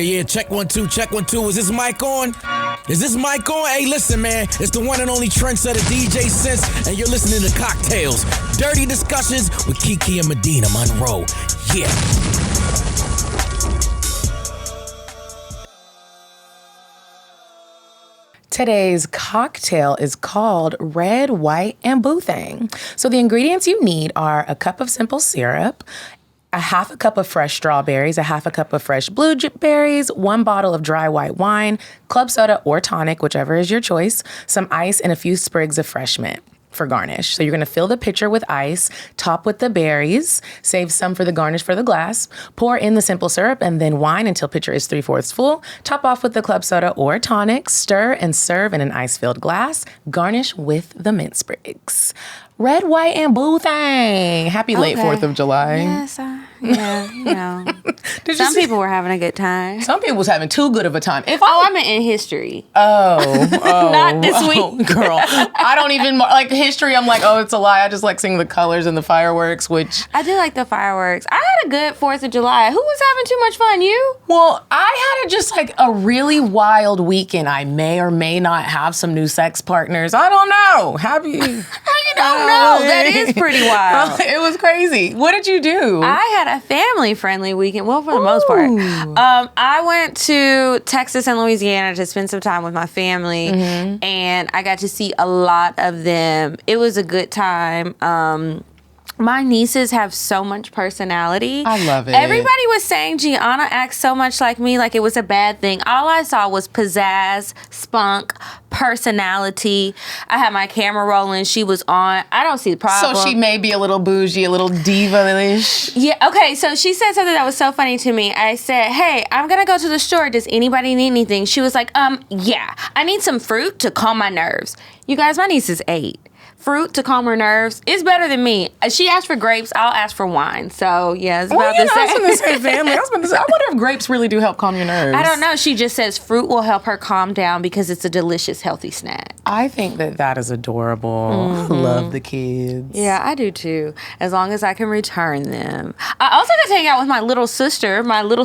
Yeah, check 1 2, check 1 2. Is this mic on? Is this mic on? Hey, listen, man. It's the one and only trendsetter DJ Sense, and you're listening to CockTales. Dirty discussions with Kiki and Medina Monroe. Yeah. Today's cocktail is called Red, White, and Boothang. So the ingredients you need are a cup of simple syrup, a half a cup of fresh strawberries, a half a cup of fresh blueberries, 1 bottle of dry white wine, club soda or tonic, whichever is your choice, some ice, and a few sprigs of fresh mint for garnish. So you're gonna fill the pitcher with ice, top with the berries, save some for the garnish for the glass, pour in the simple syrup, and then wine until pitcher is 3/4 full. Top off with the club soda or tonic, stir and serve in an ice-filled glass. Garnish with the mint sprigs. Red, White, and Boothang. Happy late 4th of July. Yes, Some people were having a good time. Some people was having too good of a time. I meant in history. Oh. Not this week. Girl. I don't even, like history, I'm like, oh, it's a lie. I just like seeing the colors and the fireworks, which. I do like the fireworks. I had a good 4th of July. Who was having too much fun? You? Well, I had just like a really wild weekend. I may or may not have some new sex partners. I don't know. Have you? How you don't know? That is pretty wild. It was crazy. What did you do? I had a family-friendly weekend. Well, for the most part. I went to Texas and Louisiana to spend some time with my family, and I got to see a lot of them. It was a good time. My nieces have so much personality. I love it. Everybody was saying Gianna acts so much like me, like it was a bad thing. All I saw was pizzazz, spunk, personality. I had my camera rolling. She was on. I don't see the problem. So she may be a little bougie, a little diva-ish. Yeah, okay, so she said something that was so funny to me. I said, hey, I'm going to go to the store. Does anybody need anything? She was like, yeah, I need some fruit to calm my nerves. You guys, my niece is 8. Fruit to calm her nerves is better than me. She asked for grapes. I'll ask for wine. So, yeah, it's about the same. I was going to say family. I wonder if grapes really do help calm your nerves. I don't know. She just says fruit will help her calm down because it's a delicious, healthy snack. I think that is adorable. I love the kids. Yeah, I do too, as long as I can return them. I also got to hang out with my little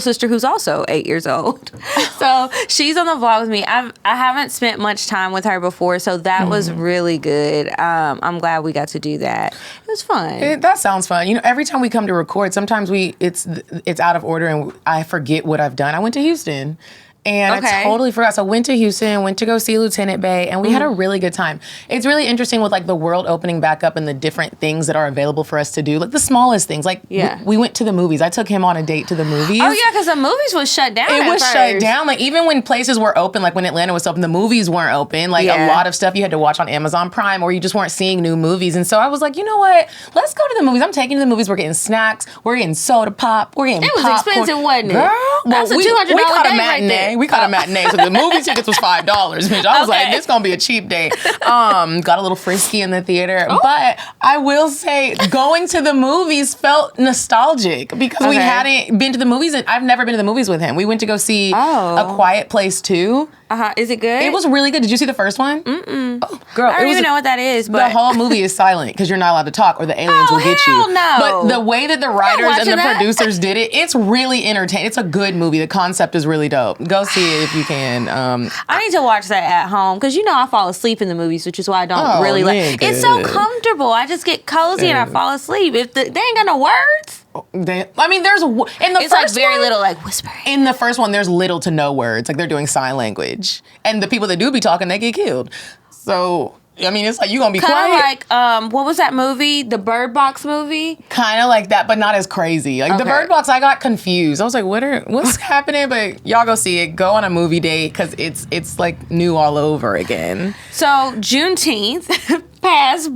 sister who's also 8 years old. So she's on the vlog with me. I haven't spent much time with her before, so that was really good. I'm glad we got to do that. It was fun. That sounds fun. You know, every time we come to record, sometimes it's out of order and I forget what I've done. I went to Houston. And I totally forgot. So went to Houston, went to go see Lieutenant Bay, and we had a really good time. It's really interesting with like the world opening back up and the different things that are available for us to do. Like the smallest things. Like we went to the movies. I took him on a date to the movies. Oh yeah, because the movies was shut down. It was shut down. Like even when places were open, like when Atlanta was open, the movies weren't open. Like a lot of stuff you had to watch on Amazon Prime or you just weren't seeing new movies. And so I was like, you know what? Let's go to the movies. I'm taking you to the movies. We're getting snacks. We're getting soda pop. We're getting popcorn. It was expensive, wasn't it? Girl, that's a $200 day right there. We caught a matinee. So the movie tickets was $5, bitch. I was like, this gonna be a cheap day. Got a little frisky in the theater. But I will say, going to the movies felt nostalgic because we hadn't been to the movies. And I've never been to the movies with him. We went to go see A Quiet Place 2. Is it good? It was really good. Did you see the first one? Oh, girl. I don't even know what that is. But the whole movie is silent because you're not allowed to talk or the aliens will get you. No. But the way that the writers and the producers did it, it's really entertaining. It's a good movie. The concept is really dope. Go see it if you can. I need to watch that at home because you know I fall asleep in the movies, which is why I don't really like. It's so comfortable. I just get cozy and I fall asleep. If they ain't got no words. There's it's like very little like whispering. In the first one, there's little to no words. Like they're doing sign language, and the people that do be talking, they get killed. So I mean, it's like you gonna be quiet. Kind of like what was that movie? The Bird Box movie. Kind of like that, but not as crazy. Like the Bird Box, I got confused. I was like, what's happening? But y'all go see it. Go on a movie date because it's like new all over again. So Juneteenth passed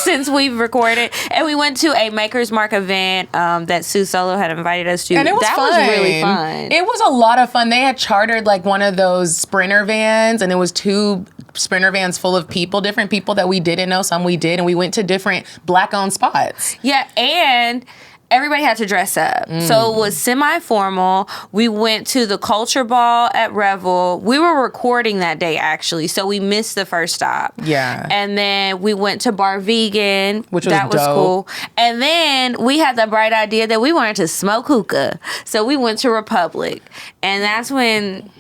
since we've recorded, and we went to a Maker's Mark event that Sue Solo had invited us to. And it was fun. Was really fun. It was a lot of fun. They had chartered like one of those Sprinter vans, and it was 2 Sprinter vans full of people, different people that we didn't know, some we did, and we went to different Black-owned spots. Yeah, and everybody had to dress up. So it was semi-formal. We went to the culture ball at Revel. We were recording that day, actually, so we missed the first stop. Yeah. And then we went to Bar Vegan. Which was that was dope. cool. And then we had the bright idea that we wanted to smoke hookah. So we went to Republic. And that's when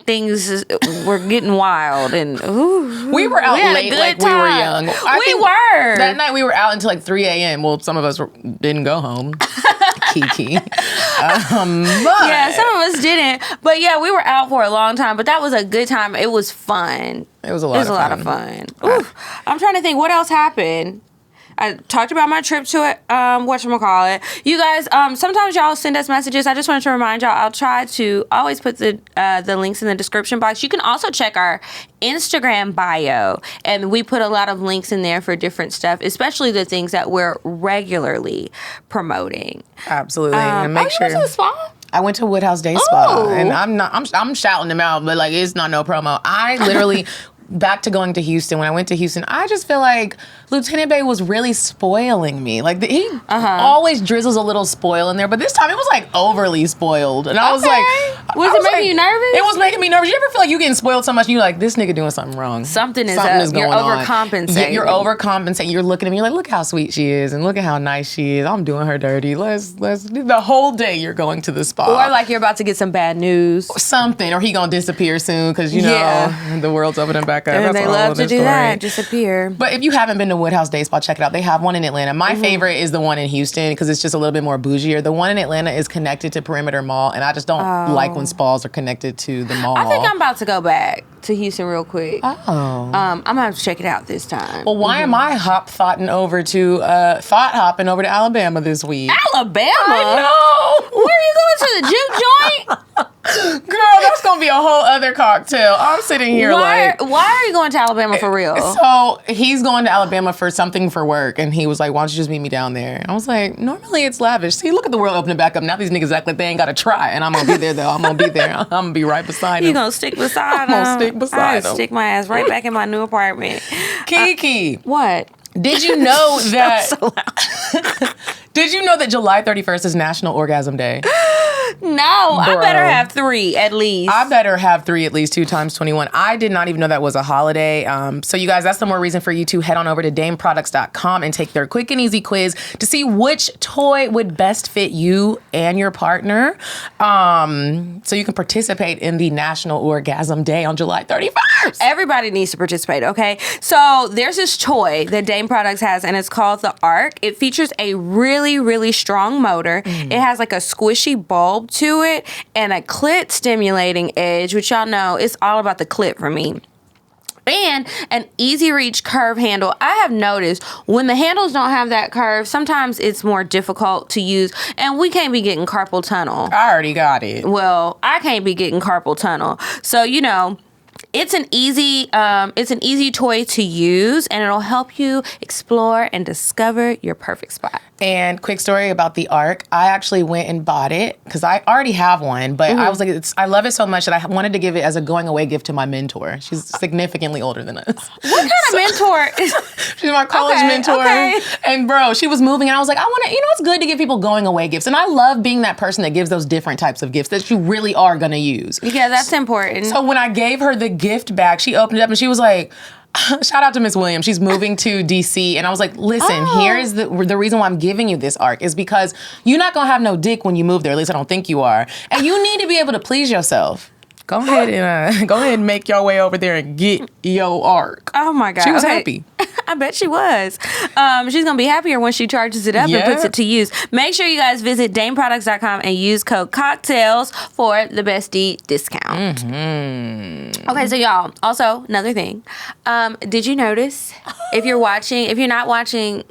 things were getting wild, and we were out had a late good like we were time. young. We were. That night we were out until like 3 a.m. Well, some of us didn't go home. Kiki. Yeah, some of us didn't. But yeah, we were out for a long time. But that was a good time. It was fun. It was a lot of fun. Oof. I'm trying to think what else happened. I talked about my trip to whatchamacallit. You guys, sometimes y'all send us messages. I just wanted to remind y'all, I'll try to always put the links in the description box. You can also check our Instagram bio, and we put a lot of links in there for different stuff, especially the things that we're regularly promoting. Absolutely. And make you sure. went to the spa? I went to Woodhouse Day Spa, Oh. and I'm shouting them out, but like it's not no promo. I literally back to going to Houston. When I went to Houston, I just feel like Lieutenant Bay was really spoiling me. Like he always drizzles a little spoil in there, but this time it was like overly spoiled, and I was like, Was it making you nervous? It was making me nervous. You ever feel like you getting spoiled so much, and you're like, this nigga doing something wrong. Something is Something up. is going You're on. overcompensating. You're overcompensating. You're looking at me, you're like, look how sweet she is, and look at how nice she is. I'm doing her dirty. Let's the whole day you're going to the spa. Or like you're about to get some bad news. Something, or he gonna disappear soon because you know Yeah. the world's opening back up. And That's they a whole love other to do story. that, disappear. But if you haven't been to Woodhouse Day Spa, check it out. They have one in Atlanta. My favorite is the one in Houston because it's just a little bit more bougier. The one in Atlanta is connected to Perimeter Mall, and I just don't like when spas are connected to the mall. I think I'm about to go back to Houston real quick. Oh. I'm gonna have to check it out this time. Well, why am I hopping over to Alabama this week? Alabama? I know. Where are you going to the juke joint? Girl, that's gonna be a whole other cocktail. I'm sitting here Why like. are you going to Alabama for real? So he's going to Alabama for something for work, and he was like, "Why don't you just meet me down there?" I was like, "Normally it's lavish. See, look at the world opening back up. Now these niggas act like they ain't got to try, and I'm gonna be there though. I'm gonna be there. I'm gonna be right beside him. You gonna stick beside him? I'm gonna stick beside I him. stick my ass right back in my new apartment. Kiki, What? did you know that? So loud. Did you know that July 31st is National Orgasm Day? No, I Bro. better have 3 at least. I better have 3 at least, 2 times 21. I did not even know that was a holiday. So you guys, that's the more reason for you to head on over to dameproducts.com and take their quick and easy quiz to see which toy would best fit you and your partner. So you can participate in the National Orgasm Day on July 31st. Everybody needs to participate, okay? So there's this toy that Dame Products has, and it's called the Arc. It features a really, really strong motor. It has like a squishy bulb to it and a clit stimulating edge, which y'all know it's all about the clit for me. And an easy reach curve handle. I have noticed when the handles don't have that curve, sometimes it's more difficult to use, and we can't be getting carpal tunnel. I already got it. Well, I can't be getting carpal tunnel. So, you know, it's an easy toy to use, and it'll help you explore and discover your perfect spot. And quick story about the Arc. I actually went and bought it because I already have one, but I was like, I love it so much that I wanted to give it as a going away gift to my mentor. She's significantly older than us. What kind of mentor is... She's my college mentor. Okay. And bro, she was moving and I was like, I want to, it's good to give people going away gifts. And I love being that person that gives those different types of gifts that you really are going to use. Yeah, that's important. So when I gave her the gift bag, she opened it up and she was like, shout out to Miss Williams. She's moving to DC. And I was like, listen, here is the reason why I'm giving you this Arc is because you're not going to have no dick when you move there. At least I don't think you are. And you need to be able to please yourself. Go ahead and make your way over there and get your Arc. Oh my God. She was happy. I bet she was. She's going to be happier when she charges it up and puts it to use. Make sure you guys visit dameproducts.com and use code CockTales for the bestie discount. Mm-hmm. Okay, so y'all, also another thing. Did you notice, if you're not watching,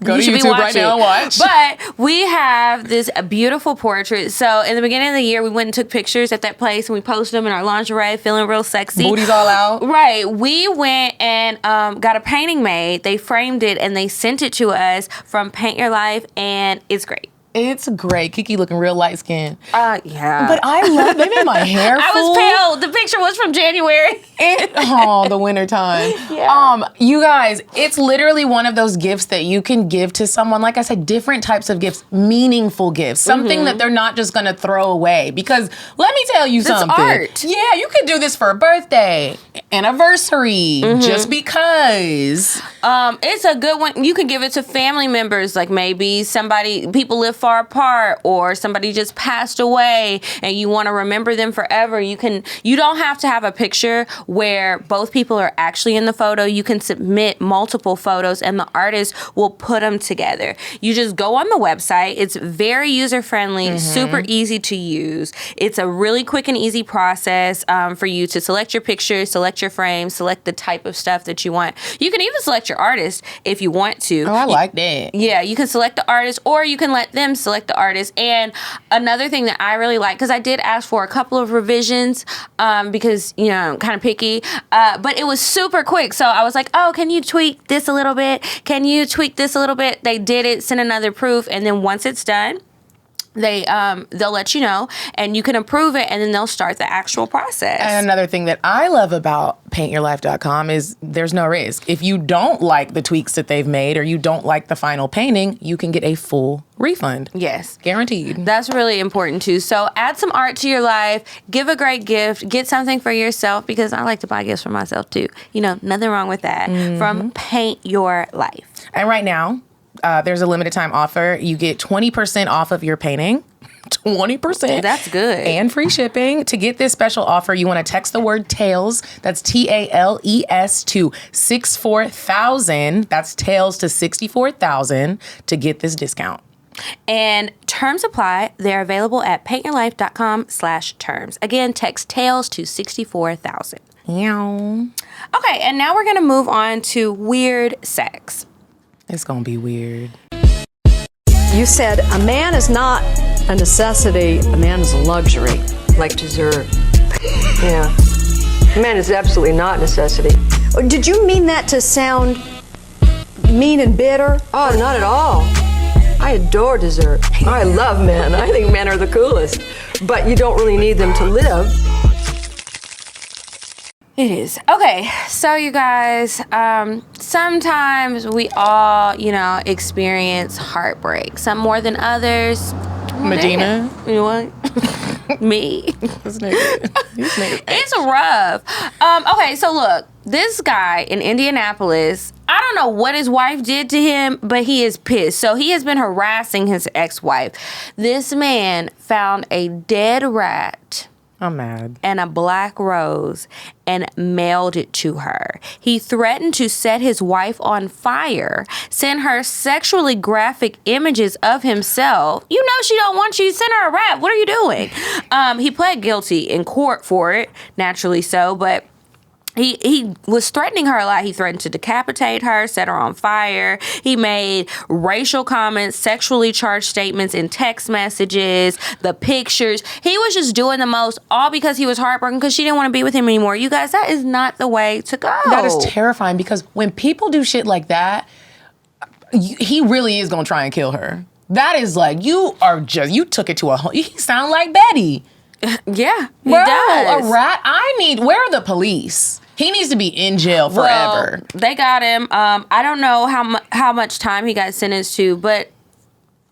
Go you to should be YouTube right watching. now and watch. But we have this beautiful portrait. So in the beginning of the year, we went and took pictures at that place and we posted them in our lingerie, feeling real sexy. Booties all out. Right. We went and got a painting made. They framed it and they sent it to us from Paint Your Life, and it's great. It's great. Kiki looking real light skinned. Yeah. But I love, they made my hair I full. was pale. The picture was from January. The winter time. Yeah. You guys, it's literally one of those gifts that you can give to someone. Like I said, different types of gifts, meaningful gifts, something that they're not just gonna throw away. Because let me tell you something. Art. Yeah, you could do this for a birthday, anniversary, just because. It's a good one. You can give it to family members, like maybe people live far apart, or somebody just passed away and you want to remember them forever. You don't have to have a picture where both people are actually in the photo. You can submit multiple photos and the artist will put them together. You just go on the website. It's very user-friendly, super easy to use. It's a really quick and easy process for you to select your picture, select your frame, select the type of stuff that you want. You can even select your artist if you want to. Oh, I like that. Yeah, you can select the artist, or you can let them select the artist. And another thing that I really like, because I did ask for a couple of revisions because, I'm kind of picky, but it was super quick. So I was like, oh, can you tweak this a little bit? Can you tweak this a little bit? They did it, sent another proof, and then once it's done, they'll let you know, and you can approve it, and then they'll start the actual process. And another thing that I love about paintyourlife.com is there's no risk. If you don't like the tweaks that they've made, or you don't like the final painting, you can get a full refund. Yes. Guaranteed. That's really important too. So add some art to your life, give a great gift, get something for yourself, because I like to buy gifts for myself too. Nothing wrong with that. From Paint Your Life. And right now, there's a limited time offer. You get 20% off of your painting. 20%. That's good. And free shipping. To get this special offer, you want to text the word TALES, that's TALES, to 64,000. That's TALES to 64,000 to get this discount. And terms apply. They're available at paintyourlife.com/terms. Again, text TALES to 64,000. Meow. Okay, and now we're going to move on to weird sex. It's going to be weird. You said a man is not a necessity, a man is a luxury. Like dessert. Yeah. A man is absolutely not necessity. Did you mean that to sound mean and bitter? Oh, not at all. I adore dessert. I love men. I think men are the coolest. But you don't really need them to live. It is. Okay, so you guys, sometimes we all, experience heartbreak. Some more than others. Medina? You know what? Me. This nigga. It's rough. Okay, so look, this guy in Indianapolis, I don't know what his wife did to him, but he is pissed. So he has been harassing his ex-wife. This man found a dead rat. I'm mad. And a black rose and mailed it to her. He threatened to set his wife on fire, send her sexually graphic images of himself. You know she don't want you. Send her a rat. What are you doing? He pled guilty in court for it, naturally so, but He was threatening her a lot. He threatened to decapitate her, set her on fire. He made racial comments, sexually charged statements in text messages, the pictures. He was just doing the most, all because he was heartbroken because she didn't want to be with him anymore. You guys, that is not the way to go. That is terrifying, because when people do shit like that, he really is going to try and kill her. That is like, you took it to a whole, you sound like Betty. Yeah, he Bro, does. a rat? Where are the police? He needs to be in jail forever. Well, they got him. I don't know how much time he got sentenced to, but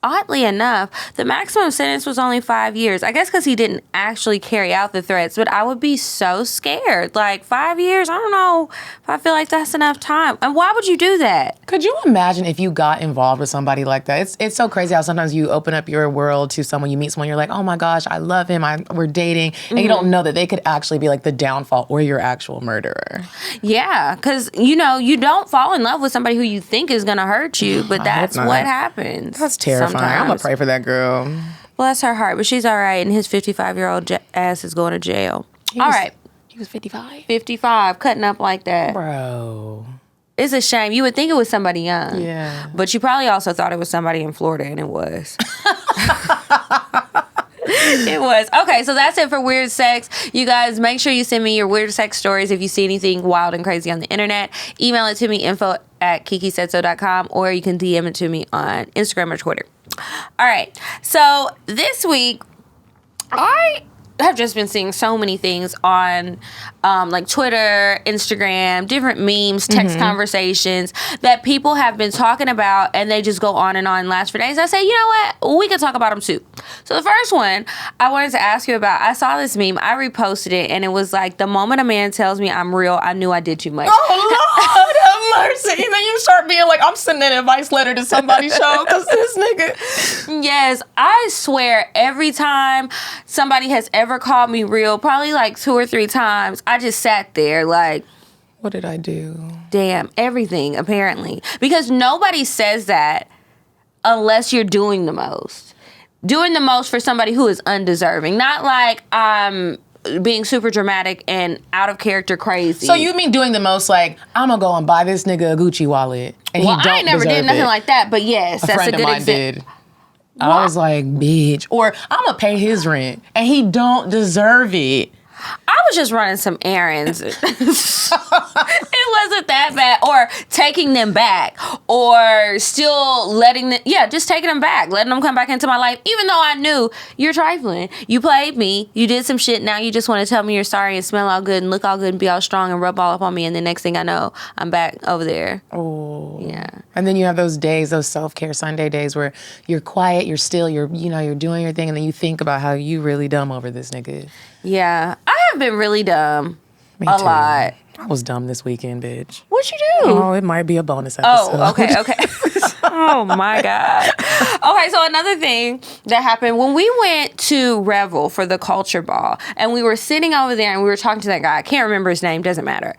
oddly enough, the maximum sentence was only 5 years. I guess because he didn't actually carry out the threats, but I would be so scared. Like, 5 years, I don't know if I feel like that's enough time. And why would you do that? Could you imagine if you got involved with somebody like that? It's so crazy how sometimes you open up your world to someone, you meet someone, you're like, oh my gosh, I love him, we're dating, and you don't know that they could actually be like the downfall or your actual murderer. Yeah, because, you don't fall in love with somebody who you think is going to hurt you, but that's what happens. That's terrifying. I'm going to pray for that girl. Bless her heart, but she's all right, and his 55-year-old ass is going to jail. All right. He was 55? 55, cutting up like that. Bro. It's a shame. You would think it was somebody young. Yeah. But you probably also thought it was somebody in Florida, and it was. It was. Okay, so that's it for weird sex. You guys, make sure you send me your weird sex stories if you see anything wild and crazy on the internet. Email it to me, info@kikisaidso.com, or you can DM it to me on Instagram or Twitter. All right. So this week, I have just been seeing so many things on like Twitter, Instagram, different memes, text conversations that people have been talking about, and they just go on and last for days. I say, you know what? We could talk about them too. So the first one I wanted to ask you about, I saw this meme, I reposted it, and it was like, the moment a man tells me I'm real, I knew I did too much. Oh, Lord have mercy. And then you start being like, I'm sending an advice letter to somebody's show because this nigga. Yes, I swear every time somebody has ever called me real, probably like 2 or 3 times, I just sat there like, What did I do? damn, everything apparently. Because nobody says that unless you're doing the most. Doing the most for somebody who is undeserving. Not like I'm being super dramatic and out of character crazy. So you mean doing the most like, I'm going to go and buy this nigga a Gucci wallet. And well, he don't I never did deserve nothing it. like that, but yes, A that's a friend of good mine example. did. I was like, bitch. Or I'm going to pay his rent and he don't deserve it. I was just running some errands. It wasn't that bad. Or taking them back. Or still letting them, just taking them back. Letting them come back into my life. Even though I knew you're trifling. You played me. You did some shit. Now you just want to tell me you're sorry and smell all good and look all good and be all strong and rub all up on me. And the next thing I know, I'm back over there. Oh. Yeah. And then you have those days, those self-care Sunday days where you're quiet, you're still, you're doing your thing. And then you think about how you really dumb over this nigga. Yeah. I have been really dumb. Me a too. lot. I was dumb this weekend, bitch. What'd you do? Oh, it might be a bonus episode. Oh, okay. Oh my God. Okay, so another thing that happened when we went to Revel for the culture ball, and we were sitting over there and we were talking to that guy. I can't remember his name, doesn't matter.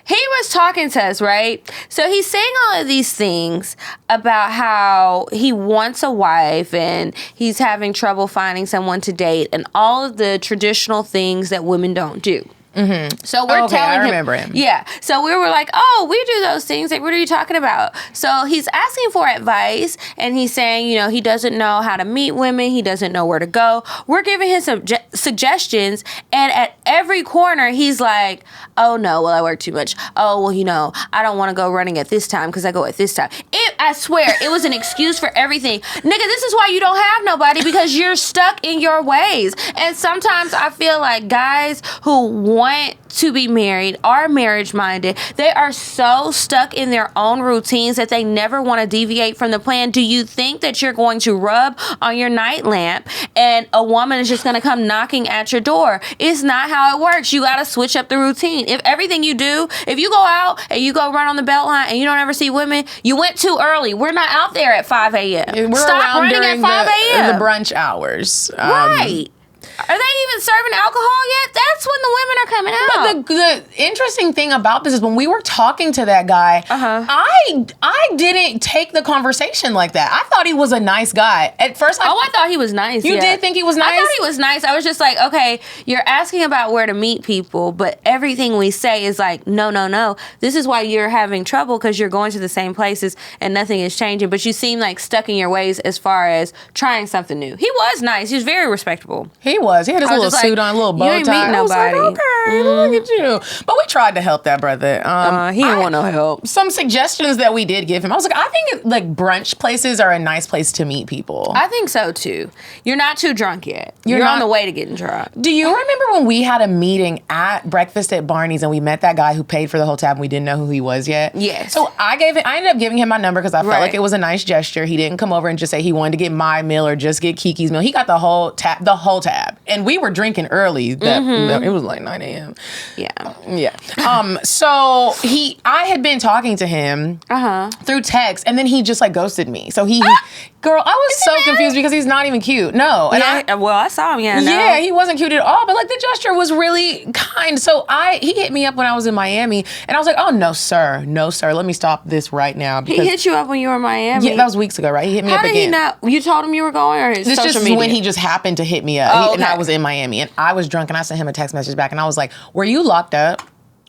He was talking to us, right? So he's saying all of these things about how he wants a wife and he's having trouble finding someone to date and all of the traditional things that women don't do. Mm-hmm. So we're telling him. I remember him. Yeah. So we were like, oh, we do those things. Like, what are you talking about? So he's asking for advice and he's saying, he doesn't know how to meet women. He doesn't know where to go. We're giving him some suggestions. And at every corner, he's like, oh, no, well, I work too much. Oh, well, I don't want to go running at this time because I go at this time. I swear, it was an excuse for everything. Nigga, this is why you don't have nobody, because you're stuck in your ways. And sometimes I feel like guys who want to be married, are marriage minded, they are so stuck in their own routines that they never want to deviate from the plan. Do you think that you're going to rub on your night lamp and a woman is just going to come knocking at your door? It's not how it works. You got to switch up the routine. If everything you do, if you go out and you go run on the Beltline and you don't ever see women, you went too early. We're not out there at 5 a.m. We're Stop around running during at 5 a.m. the brunch hours. Right. Are they even serving alcohol yet? That's when the women are coming out. But the interesting thing about this is when we were talking to that guy, I didn't take the conversation like that. I thought he was a nice guy. At first, I thought he was nice. You did think he was nice? I thought he was nice. I was just like, okay, you're asking about where to meet people, but everything we say is like, no. This is why you're having trouble, because you're going to the same places and nothing is changing. But you seem like stuck in your ways as far as trying something new. He was nice. He was very respectable. He was. He had his little suit on, a little bow tie. You ain't meet nobody. I was like, okay, look at you. But we tried to help that brother. He didn't want no help. Some suggestions that we did give him. I was like, I think like brunch places are a nice place to meet people. I think so too. You're not too drunk yet. You're on the way to getting drunk. Do you remember when we had a meeting at breakfast at Barney's and we met that guy who paid for the whole tab and we didn't know who he was yet? Yes. So I ended up giving him my number because I felt like it was a nice gesture. He didn't come over and just say he wanted to get my meal or just get Kiki's meal. He got the whole tab. And we were drinking early. It was like 9 a.m. Yeah. So I had been talking to him through text, and then he just like ghosted me. So girl, I was so confused because he's not even cute. No. And I saw him. Yeah, he wasn't cute at all, but like the gesture was really kind. So he hit me up when I was in Miami, and I was like, oh, no, sir. Let me stop this right now. He hit you up when you were in Miami? Yeah, that was weeks ago, right? He hit me up again. How did he know? You told him you were going, or his social media? When he just happened to hit me up. And I was in Miami, and I was drunk, and I sent him a text message back, and I was like, were you locked up?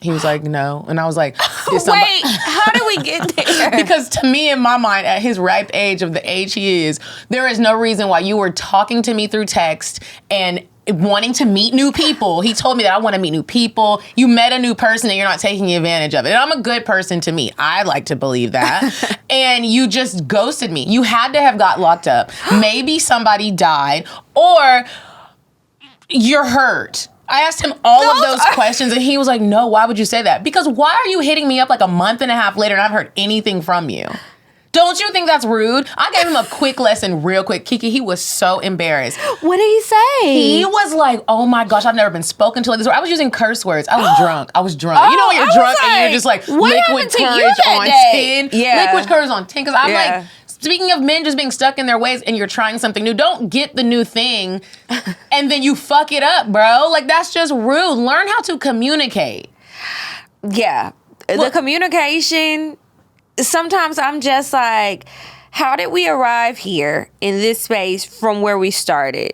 He was like, no. And I was like, did somebody... Wait, how did we get there? Because to me, in my mind, at his ripe age of the age he is, there is no reason why you were talking to me through text and wanting to meet new people. He told me that I want to meet new people. You met a new person and you're not taking advantage of it. And I'm a good person to meet. I like to believe that. And you just ghosted me. You had to have got locked up. Maybe somebody died or you're hurt. I asked him all of those questions and he was like, no, why would you say that? Because why are you hitting me up like a month and a half later and I haven't heard anything from you? Don't you think that's rude? I gave him a quick lesson real quick. Kiki, he was so embarrassed. What did he say? He was like, oh my gosh, I've never been spoken to like this. I was using curse words. I was drunk. You know when you're drunk and you're just like, liquid courage on 10? Yeah. Liquid courage on 10. Because I'm like, speaking of men just being stuck in their ways and you're trying something new, don't get the new thing and then you fuck it up, bro. Like, that's just rude. Learn how to communicate. Yeah. The communication, sometimes I'm just like, how did we arrive here in this space from where we started?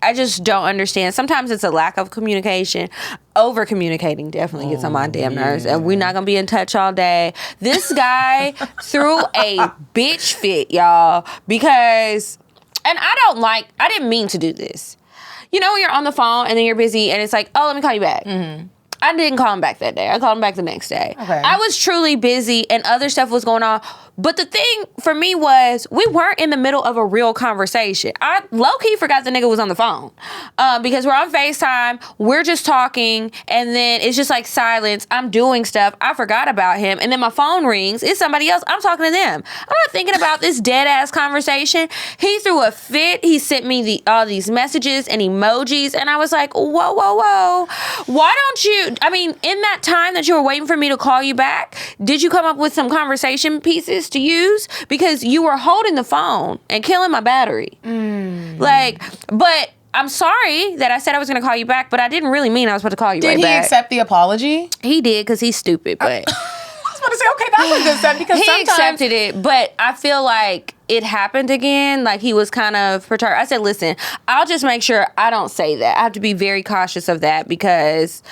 I just don't understand. Sometimes it's a lack of communication. Over communicating definitely gets on my damn nerves. And we're not going to be in touch all day. This guy threw a bitch fit, y'all, because, and I didn't mean to do this. You know when you're on the phone and then you're busy and it's like, oh, let me call you back. Mm-hmm. I didn't call him back that day. I called him back the next day. Okay. I was truly busy and other stuff was going on. But the thing for me was we weren't in the middle of a real conversation. I low-key forgot the nigga was on the phone because we're on FaceTime. We're just talking and then it's just like silence. I'm doing stuff. I forgot about him. And then my phone rings. It's somebody else. I'm talking to them. I'm not thinking about this dead-ass conversation. He threw a fit. He sent me all these messages and emojis. And I was like, whoa, whoa, whoa. Why don't you... I mean, in that time that you were waiting for me to call you back, did you come up with some conversation pieces to use? Because you were holding the phone and killing my battery. But I'm sorry that I said I was going to call you back, but I didn't really mean I was supposed to call you right back. Did he accept the apology? He did, because he's stupid, but... I was about to say, okay, that's a good step, because he accepted it, but I feel like it happened again. Like, he was kind of perturbed. I said, listen, I'll just make sure I don't say that. I have to be very cautious of that because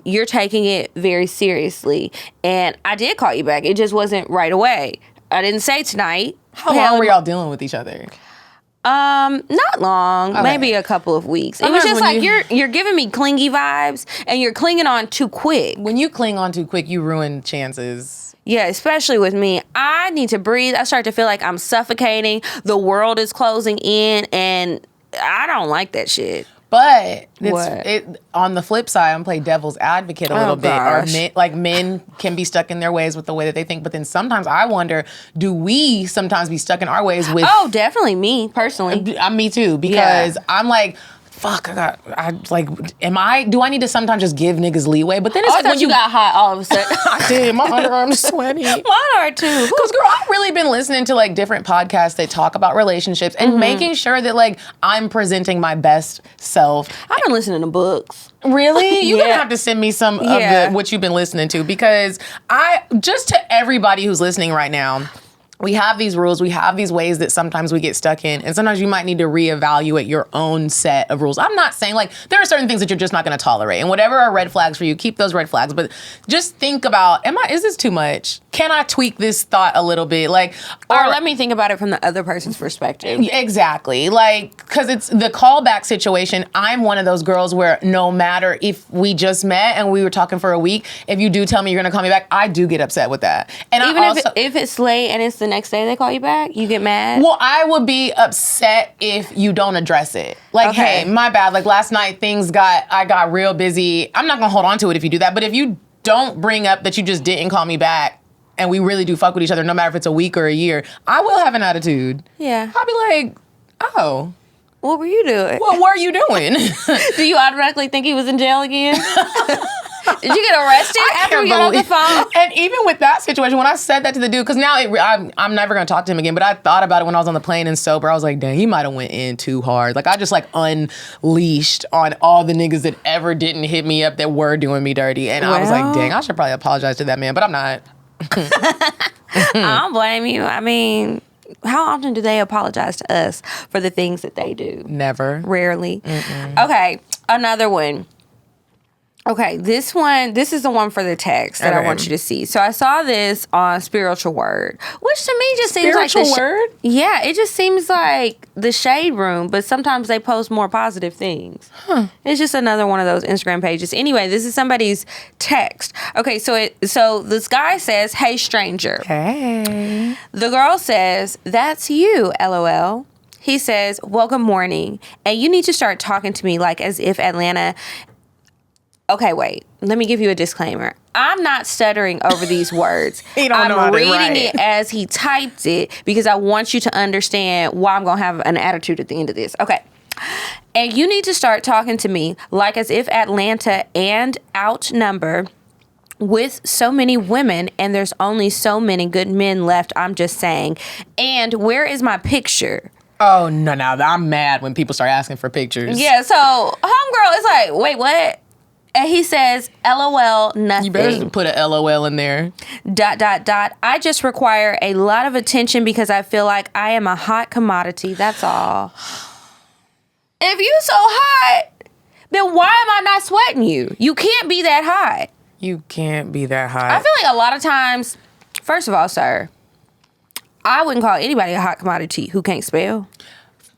you're taking it very seriously. And I did call you back. It just wasn't right away. I didn't say tonight. How long were y'all dealing with each other? Not long, maybe a couple of weeks. It was just like you're giving me clingy vibes and you're clinging on too quick. When you cling on too quick, you ruin chances. Yeah, especially with me. I need to breathe. I start to feel like I'm suffocating. The world is closing in and I don't like that shit. But on the flip side, I'm playing devil's advocate a little bit. Or men can be stuck in their ways with the way that they think. But then sometimes I wonder, do we sometimes be stuck in our ways with... Oh, definitely me, personally. Me too, because I'm like... Fuck, do I need to sometimes just give niggas leeway? But then it's like when you got hot all of a sudden. I did. My underarms sweaty. Mine are too. Because girl, I've really been listening to like different podcasts that talk about relationships and making sure that like I'm presenting my best self. I've been listening to books. Really? You're gonna have to send me some of what you've been listening to, because just to everybody who's listening right now, we have these rules, we have these ways that sometimes we get stuck in, and sometimes you might need to reevaluate your own set of rules. I'm not saying, like, there are certain things that you're just not gonna tolerate, and whatever are red flags for you, keep those red flags, but just think about, is this too much? Can I tweak this thought a little bit? Like, or let me think about it from the other person's perspective. Exactly. Like, because it's the callback situation. I'm one of those girls where no matter if we just met and we were talking for a week, if you do tell me you're gonna call me back, I do get upset with that. And even if it's late and it's the next day they call you back, you get mad? Well, I would be upset if you don't address it. Like, hey, my bad. Like, last night I got real busy. I'm not gonna hold on to it if you do that. But if you don't bring up that you just didn't call me back and we really do fuck with each other, no matter if it's a week or a year, I will have an attitude. Yeah. I'll be like, oh. What were you doing? What were you doing? Do you automatically think he was in jail again? Did you get arrested after we got off the phone? And even with that situation, when I said that to the dude, because now I'm never going to talk to him again, but I thought about it when I was on the plane and sober. I was like, dang, he might have went in too hard. Like, I just like unleashed on all the niggas that ever didn't hit me up that were doing me dirty. And I was like, dang, I should probably apologize to that man, but I'm not. I don't blame you. I mean... How often do they apologize to us for the things that they do? Never. Rarely. Mm-mm. Okay, another one. Okay, this is the one for the text that I want you to see. So I saw this on Spiritual Word, which to me just seems like Spiritual Word? Yeah, it just seems like the shade room, but sometimes they post more positive things. It's just another one of those Instagram pages. Anyway, this is somebody's text. Okay, so this guy says, "Hey stranger." Hey. The girl says, "That's you, LOL." He says, "Well, good morning. And you need to start talking to me like as if Atlanta..." Okay, wait. Let me give you a disclaimer. I'm not stuttering over these words. I'm reading it as he typed it because I want you to understand why I'm going to have an attitude at the end of this. Okay. And you need to start talking to me like as if Atlanta and outnumber with so many women and there's only so many good men left. I'm just saying. And where is my picture? Oh, no. I'm mad when people start asking for pictures. Yeah, so homegirl is like, wait, what? And he says, LOL, nothing. You better put an LOL in there. ... I just require a lot of attention because I feel like I am a hot commodity. That's all. If you so hot, then why am I not sweating you? You can't be that hot. You can't be that hot. I feel like a lot of times, first of all, sir, I wouldn't call anybody a hot commodity who can't spell.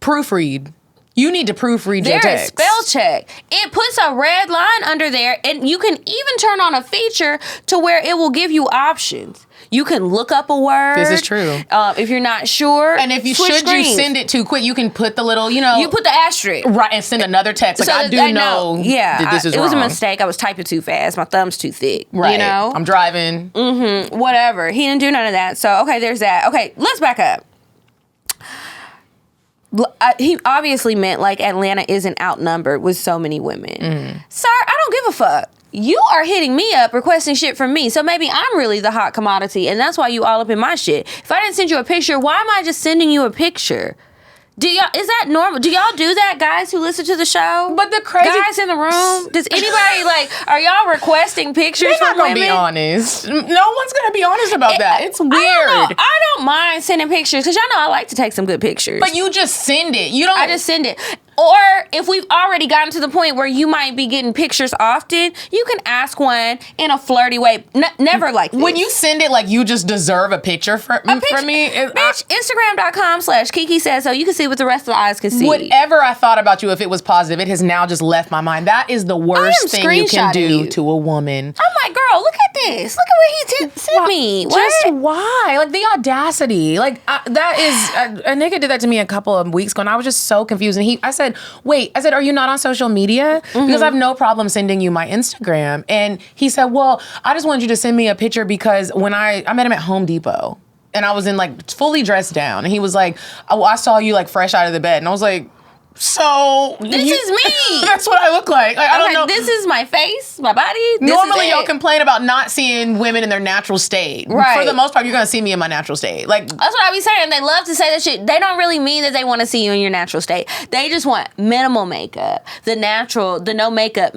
Proofread. You need to proofread your There is text. spell check. It puts a red line under there, and you can even turn on a feature to where it will give you options. You can look up a word. This is true. If you're not sure, And if you switch you screens. send it too quick, you can put the little, You put the asterisk. right, and send another text. Like, I do know that this is it wrong. was a mistake. I was typing too fast. My thumb's too thick. Right. You know? I'm driving. Whatever. He didn't do none of that. So, okay, there's that. Okay, let's back up. He obviously meant like Atlanta isn't outnumbered with so many women. Sir, I don't give a fuck. You are hitting me up requesting shit from me. So maybe I'm really the hot commodity and that's why you all up in my shit. If I didn't send you a picture, why am I just sending you a picture? Is that normal? Do y'all do that, guys who listen to the show? But the crazy guys in the room, does anybody are y'all requesting pictures They're from not gonna women? be honest. No one's gonna be honest about that. It's weird. I don't mind sending pictures because y'all know I like to take some good pictures. But you just send it. You don't. I just send it. Or if we've already gotten to the point where you might be getting pictures often, you can ask one in a flirty way. Never like this. When you send it like you just deserve a picture from me. Bitch, Instagram.com/Kiki says so. You can see what the rest of the eyes can see. Whatever I thought about you, if it was positive, it has now just left my mind. That is the worst thing you can do to a woman. I'm like, girl, look at this. Look at what he sent me. Just why? Like the audacity. Like that is a nigga did that to me a couple of weeks ago, and I was just so confused. And I said, are you not on social media? Because I have no problem sending you my Instagram. And he said, well, I just wanted you to send me a picture because when I met him at Home Depot and I was in like fully dressed down, and he was like, oh, I saw you like fresh out of the bed, and I was like, so this is me. That's what I look like. I don't know. This is my face, my body. Normally, y'all complain about not seeing women in their natural state. Right. For the most part, you're gonna see me in my natural state. Like that's what I be saying. They love to say that shit. They don't really mean that they want to see you in your natural state. They just want minimal makeup, the natural, the no makeup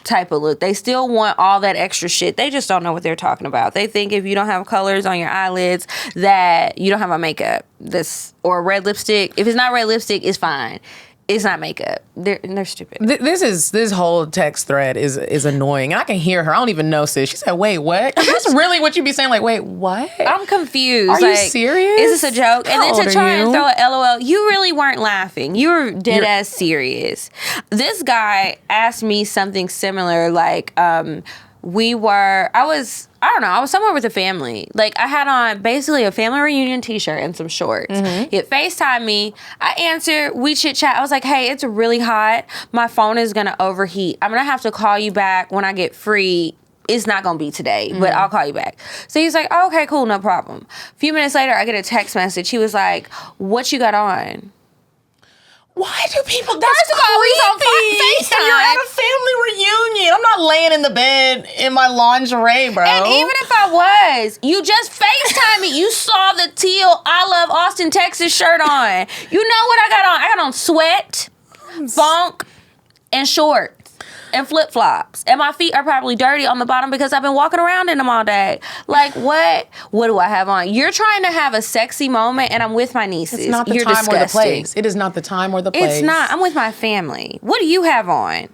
type of look. They still want all that extra shit. They just don't know what they're talking about. They think if you don't have colors on your eyelids that you don't have a makeup. Or red lipstick. If it's not red lipstick, it's fine. It's not makeup. They're stupid. This whole text thread is annoying. And I can hear her. I don't even know, sis. She said, wait, what? That's really what you be saying? Like, wait, what? I'm confused. Are you serious? Is this a joke? How and then old to try are and you? throw a LOL, you really weren't laughing. You were dead ass serious. This guy asked me something similar, like, I was somewhere with a family. Like, I had on basically a family reunion t-shirt and some shorts. He had FaceTimed me. I answered. We chit-chat. I was like, hey, it's really hot. My phone is going to overheat. I'm going to have to call you back when I get free. It's not going to be today, but I'll call you back. So he's like, oh, okay, cool, no problem. A few minutes later, I get a text message. He was like, what you got on? Why do people? That's First of all, we was on FaceTime. And you're at a family reunion. I'm not laying in the bed in my lingerie, bro. And even if I was, you just FaceTime me. You saw the teal I Love Austin, Texas shirt on. You know what I got on? I got on sweat, funk, and shorts. And flip-flops. And my feet are probably dirty on the bottom because I've been walking around in them all day. Like, what? What do I have on? You're trying to have a sexy moment, and I'm with my nieces. It's not the You're time disgusting. or the place. It is not the time or the place. It's not. I'm with my family. What do you have on?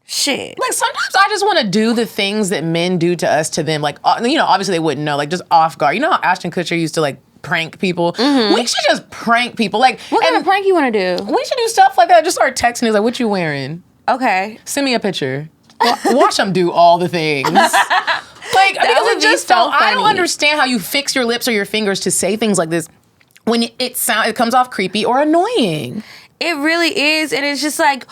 Shit. Like, sometimes I just want to do the things that men do to us to them. Like, obviously they wouldn't know, like, just off guard. You know how Ashton Kutcher used to, like, prank people? Mm-hmm. We should just prank people. Like, What kind of prank you want to do? we should do stuff like that. Just start texting. It's like, what you wearing? Okay. Send me a picture. Watch them do all the things. Like, because would it be just so I don't funny. understand how you fix your lips or your fingers to say things like this when it comes off creepy or annoying. It really is. And it's just like,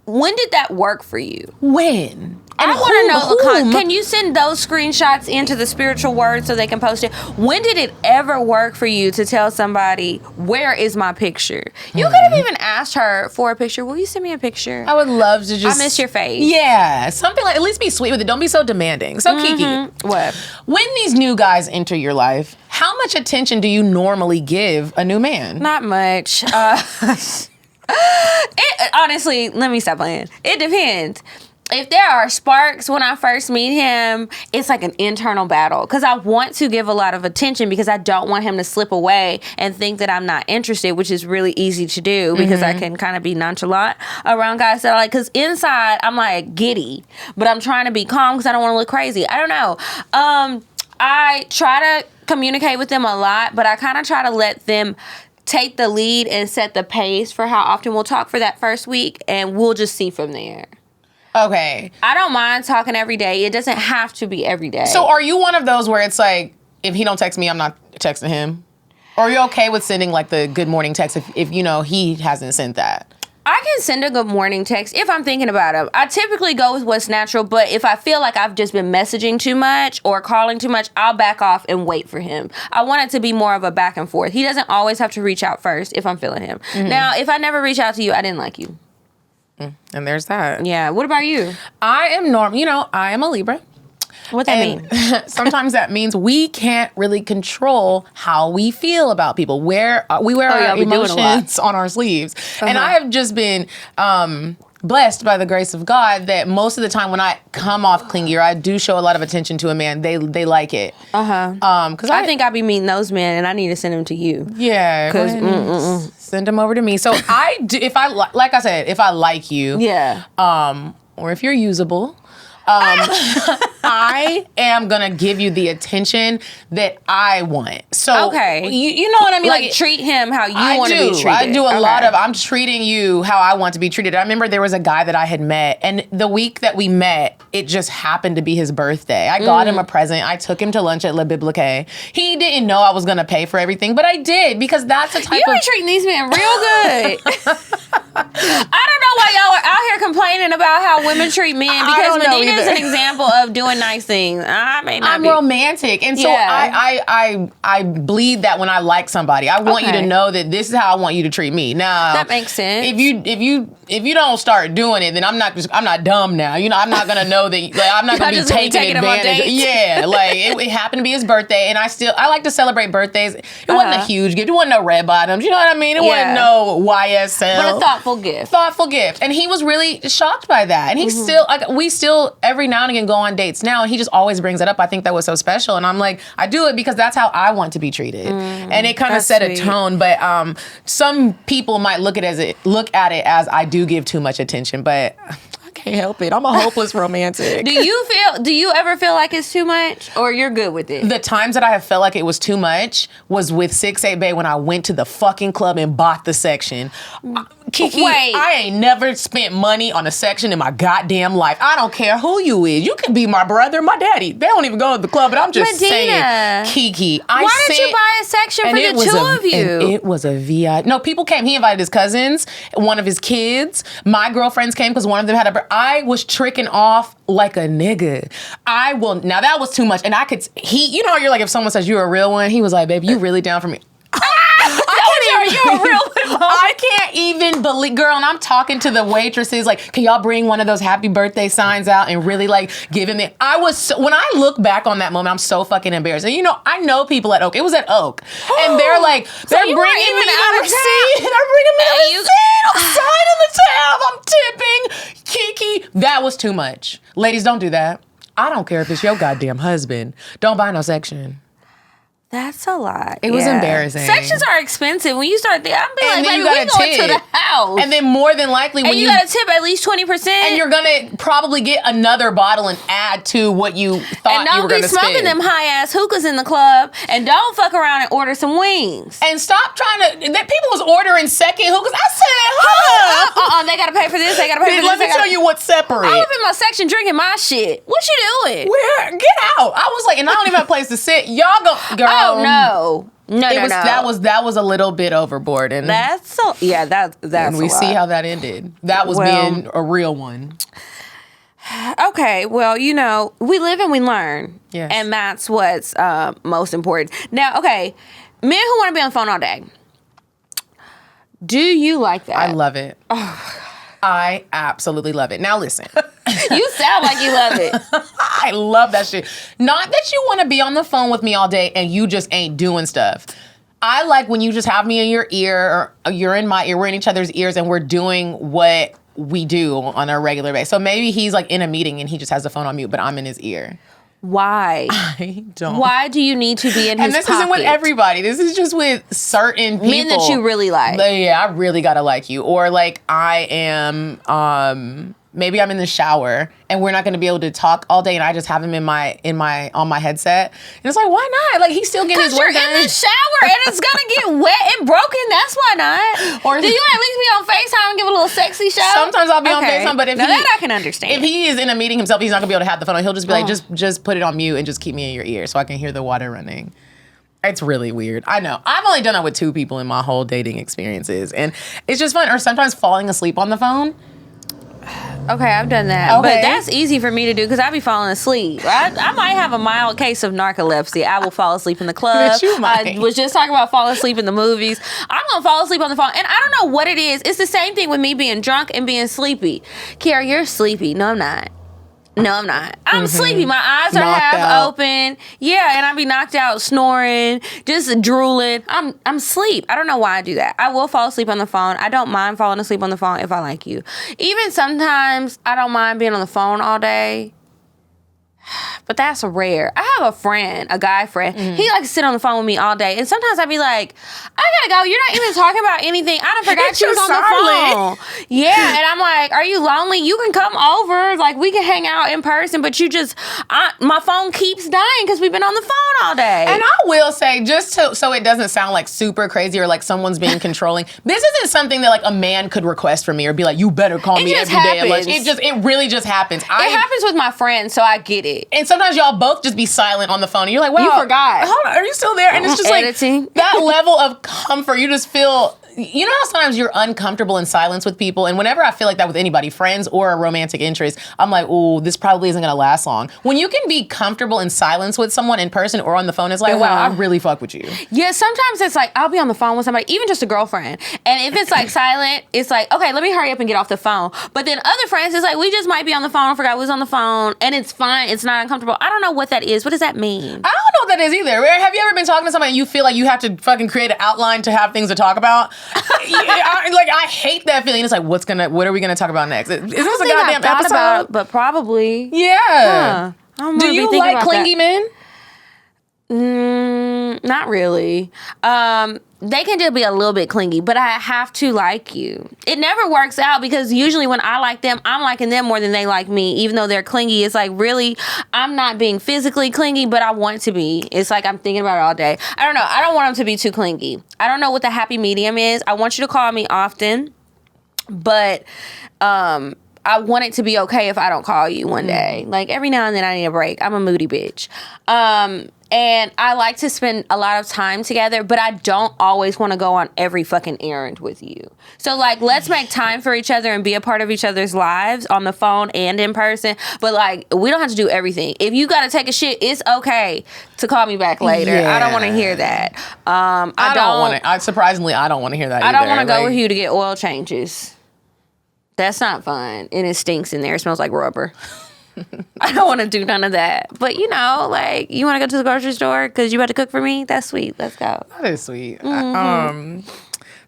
when did that work for you? When? I want to know whom? can you send those screenshots into the spiritual word so they can post it? When did it ever work for you to tell somebody, where is my picture? You could have even asked her for a picture. Will you send me a picture? I would love to just... I miss your face. Yeah. Something like... At least be sweet with it. Don't be so demanding. So, Kiki. What? When these new guys enter your life, how much attention do you normally give a new man? Not much. Honestly, let me stop playing. It depends. If there are sparks when I first meet him, it's like an internal battle because I want to give a lot of attention because I don't want him to slip away and think that I'm not interested, which is really easy to do because I can kind of be nonchalant around guys that are like, because inside I'm like giddy, but I'm trying to be calm because I don't want to look crazy. I don't know. I try to communicate with them a lot, but I kind of try to let them take the lead and set the pace for how often we'll talk for that first week, and we'll just see from there. Okay. I don't mind talking every day. It doesn't have to be every day. So are you one of those where it's like, if he don't text me, I'm not texting him? Or are you okay with sending like the good morning text if you know he hasn't sent that? I can send a good morning text if I'm thinking about him. I typically go with what's natural, but if I feel like I've just been messaging too much or calling too much, I'll back off and wait for him. I want it to be more of a back and forth. He doesn't always have to reach out first if I'm feeling him. Now, if I never reach out to you, I didn't like you. And there's that. Yeah. What about you? I am I am a Libra. What that mean? Sometimes that means we can't really control how we feel about people. We wear our we doing a lot. emotions on our sleeves. And I have just been blessed by the grace of God that most of the time when I come off clingy or I do show a lot of attention to a man, they like it. Because I think I be meeting those men and I need to send them to you. Yeah, because send them over to me. So I do, if I like I said, if I like you, Yeah. or if you're usable, I am gonna give you the attention that I want. So Okay. you know what I mean? Like treat him how you want to be treated. I do a lot of, I'm treating you how I want to be treated. I remember there was a guy that I had met, and the week that we met, it just happened to be his birthday. I got him a present. I took him to lunch at Le Biblique. He didn't know I was gonna pay for everything, but I did because that's the type You of... be treating these men real good. I don't know why y'all are out here complaining about how women treat men because don't know Medina is either. an example of doing nice things. I may not I'm be. romantic, and so Yeah. I bleed that when I like somebody. I want you to Okay. know that this is how I want you to treat me. Now That makes sense. If you don't start doing it, then I'm not dumb now. You know, I'm not gonna know that. Like, I'm not gonna be just gonna be taking taking him on advantage. dates. Yeah, like it happened to be his birthday, and I like to celebrate birthdays. It wasn't a huge gift. It wasn't no red bottoms. You know what I mean? It wasn't no YSL. But a thoughtful gift. Thoughtful gift. And he was really shocked by that. And he still, like, we still every now and again go on dates now, and he just always brings it up. I think that was so special. And I'm like, I do it because that's how I want to be treated. And it kind of that's set sweet. a tone. But some people might look at it as I do give too much attention, but I can't help it. I'm a hopeless romantic. Do you ever feel like it's too much, or you're good with it? The times that I have felt like it was too much was with 6'8" Bay when I went to the fucking club and bought the section. Kiki, Wait. I ain't never spent money on a section in my goddamn life. I don't care who you is. You could be my brother, my daddy. They don't even go to the club, but I'm just Medina. saying, Kiki. Why did you buy a section for the two of you? It was a VI. No, people came. He invited his cousins, one of his kids. My girlfriends came because one of them had I was tricking off like a nigga. Now that was too much. And you know, you're like, if someone says you're a real one, he was like, baby, you really down for me. You're a real one. I can't even believe, girl, and I'm talking to the waitresses, like, can y'all bring one of those happy birthday signs out and really, like, give him it? When I look back on that moment, I'm so fucking embarrassed. And, you know, I know people at Oak. It was at Oak. And they're like, they're you bringing weren't me even out out of of seat. town. They're bringing me out You- of seat. I'm signing the tab. I'm tipping. Kiki, that was too much. Ladies, don't do that. I don't care if it's your goddamn husband. Don't buy no section. That's a lot. It was embarrassing. Sections are expensive. When you start there, I'm be like, baby, we going to the house. And then more than likely, when you got to tip at least 20%. And you're going to probably get another bottle and add to what you thought you were going to spend. And don't be smoking them high-ass hookahs in the club. And don't fuck around and order some wings. And stop trying to... People was ordering second hookahs. I said, they got to pay for this. They got to pay for this. Let me tell you what's separate. I was in my section drinking my shit. What you doing? Where? Get out. I was like, and I don't even have a place to sit. Y'all go... Girl. Oh, no. No. That was a little bit overboard, and that's and we see how that ended. That was being a real one. Okay, well, we live and we learn, yes, and that's what's most important. Now, okay, men who want to be on the phone all day. Do you like that? I love it. I absolutely love it. Now listen. You sound like you love it. I love that shit. Not that you want to be on the phone with me all day and you just ain't doing stuff. I like when you just have me in your ear or you're in my ear, we're in each other's ears and we're doing what we do on a regular basis. So maybe he's like in a meeting and he just has the phone on mute, but I'm in his ear. Why? I don't. Why do you need to be in his pocket? And this isn't with everybody. This is just with certain people. Men that you really like. Yeah, I really gotta like you. Or like I am, maybe I'm in the shower and we're not gonna be able to talk all day and I just have him on my headset. And it's like, why not? Like he's still getting his work done. You're in the shower and it's gonna get wet and broken. That's why not. Or do you at least be on FaceTime and give a little sexy show? Sometimes I'll be on FaceTime, but that I can understand. If he is in a meeting himself, he's not gonna be able to have the phone on. He'll just be like, just put it on mute and just keep me in your ear so I can hear the water running. It's really weird. I know. I've only done that with 2 people in my whole dating experiences. And it's just fun. Or sometimes falling asleep on the phone. Okay, I've done that. Okay. But that's easy for me to do because I be falling asleep. I might have a mild case of narcolepsy. I will fall asleep in the club. I was just talking about falling asleep in the movies. I'm going to fall asleep on the phone. And I don't know what it is. It's the same thing with me being drunk and being sleepy. Kiara, you're sleepy. No, I'm not. I'm sleepy. My eyes are half open. Yeah, and I be knocked out, snoring, just drooling. I'm asleep. I don't know why I do that. I will fall asleep on the phone. I don't mind falling asleep on the phone if I like you. Even sometimes I don't mind being on the phone all day. But that's rare. I have a friend, a guy friend. He likes to sit on the phone with me all day. And sometimes I be like, I gotta go. You're not even talking about anything. I done forgot you was on the phone. Yeah. And I'm like, are you lonely? You can come over. Like, we can hang out in person. But my phone keeps dying because we've been on the phone all day. And I will say, just so it doesn't sound like super crazy or like someone's being controlling, this isn't something that like a man could request from me or be like, you better call me every day at lunch. It really just happens. It happens with my friends, so I get it. And sometimes y'all both just be silent on the phone. And you're like, wow. You forgot. Hold on, are you still there? And it's just editing. Like that level of comfort. You just feel, you know how sometimes you're uncomfortable in silence with people? And whenever I feel like that with anybody, friends or a romantic interest, I'm like, ooh, this probably isn't going to last long. When you can be comfortable in silence with someone in person or on the phone, it's like, wow, I really fuck with you. Yeah, sometimes it's like, I'll be on the phone with somebody, even just a girlfriend. And if it's like silent, it's like, okay, let me hurry up and get off the phone. But then other friends, it's like, we just might be on the phone. I forgot we was on the phone. And it's fine. It's not uncomfortable. I don't know what that is. What does that mean? I don't know what that is either. Have you ever been talking to somebody and you feel like you have to fucking create an outline to have things to talk about? I hate that feeling. It's like, what are we gonna talk about next? Is this a goddamn episode? About it, but probably. Yeah. Huh. Do you like clingy men? Not really. They can just be a little bit clingy, but I have to like you. It never works out because usually when I like them, I'm liking them more than they like me. Even though they're clingy, it's like, really, I'm not being physically clingy, but I want to be. It's like I'm thinking about it all day. I don't know. I don't want them to be too clingy. I don't know what the happy medium is. I want you to call me often, but I want it to be okay if I don't call you one day. Like every now and then I need a break. I'm a moody bitch. And I like to spend a lot of time together, but I don't always want to go on every fucking errand with you. So, like, let's make time for each other and be a part of each other's lives on the phone and in person. But, like, we don't have to do everything. If you got to take a shit, it's okay to call me back later. Yeah. I don't want to hear that. I don't want to. Surprisingly, I don't want to hear that I either. don't want to go with you to get oil changes. That's not fun. And it stinks in there. It smells like rubber. I don't want to do none of that. But, you know, like, you want to go to the grocery store because you about to cook for me? That's sweet. Let's go. That is sweet.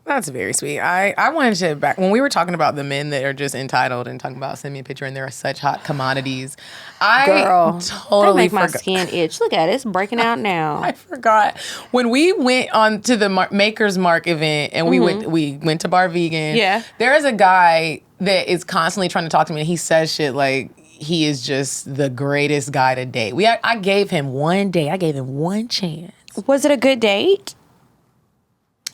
That's very sweet. I wanted to back when we were talking about the men that are just entitled and talking about send me a picture and there are such hot commodities. Girl, totally that make my forgot. skin itch. Look at it. It's breaking out now. I forgot when we went on to the Maker's Mark event and we went to Bar Vegan. Yeah. There is a guy that is constantly trying to talk to me and he says shit like he is just the greatest guy to date. I gave him one day. I gave him one chance. Was it a good date?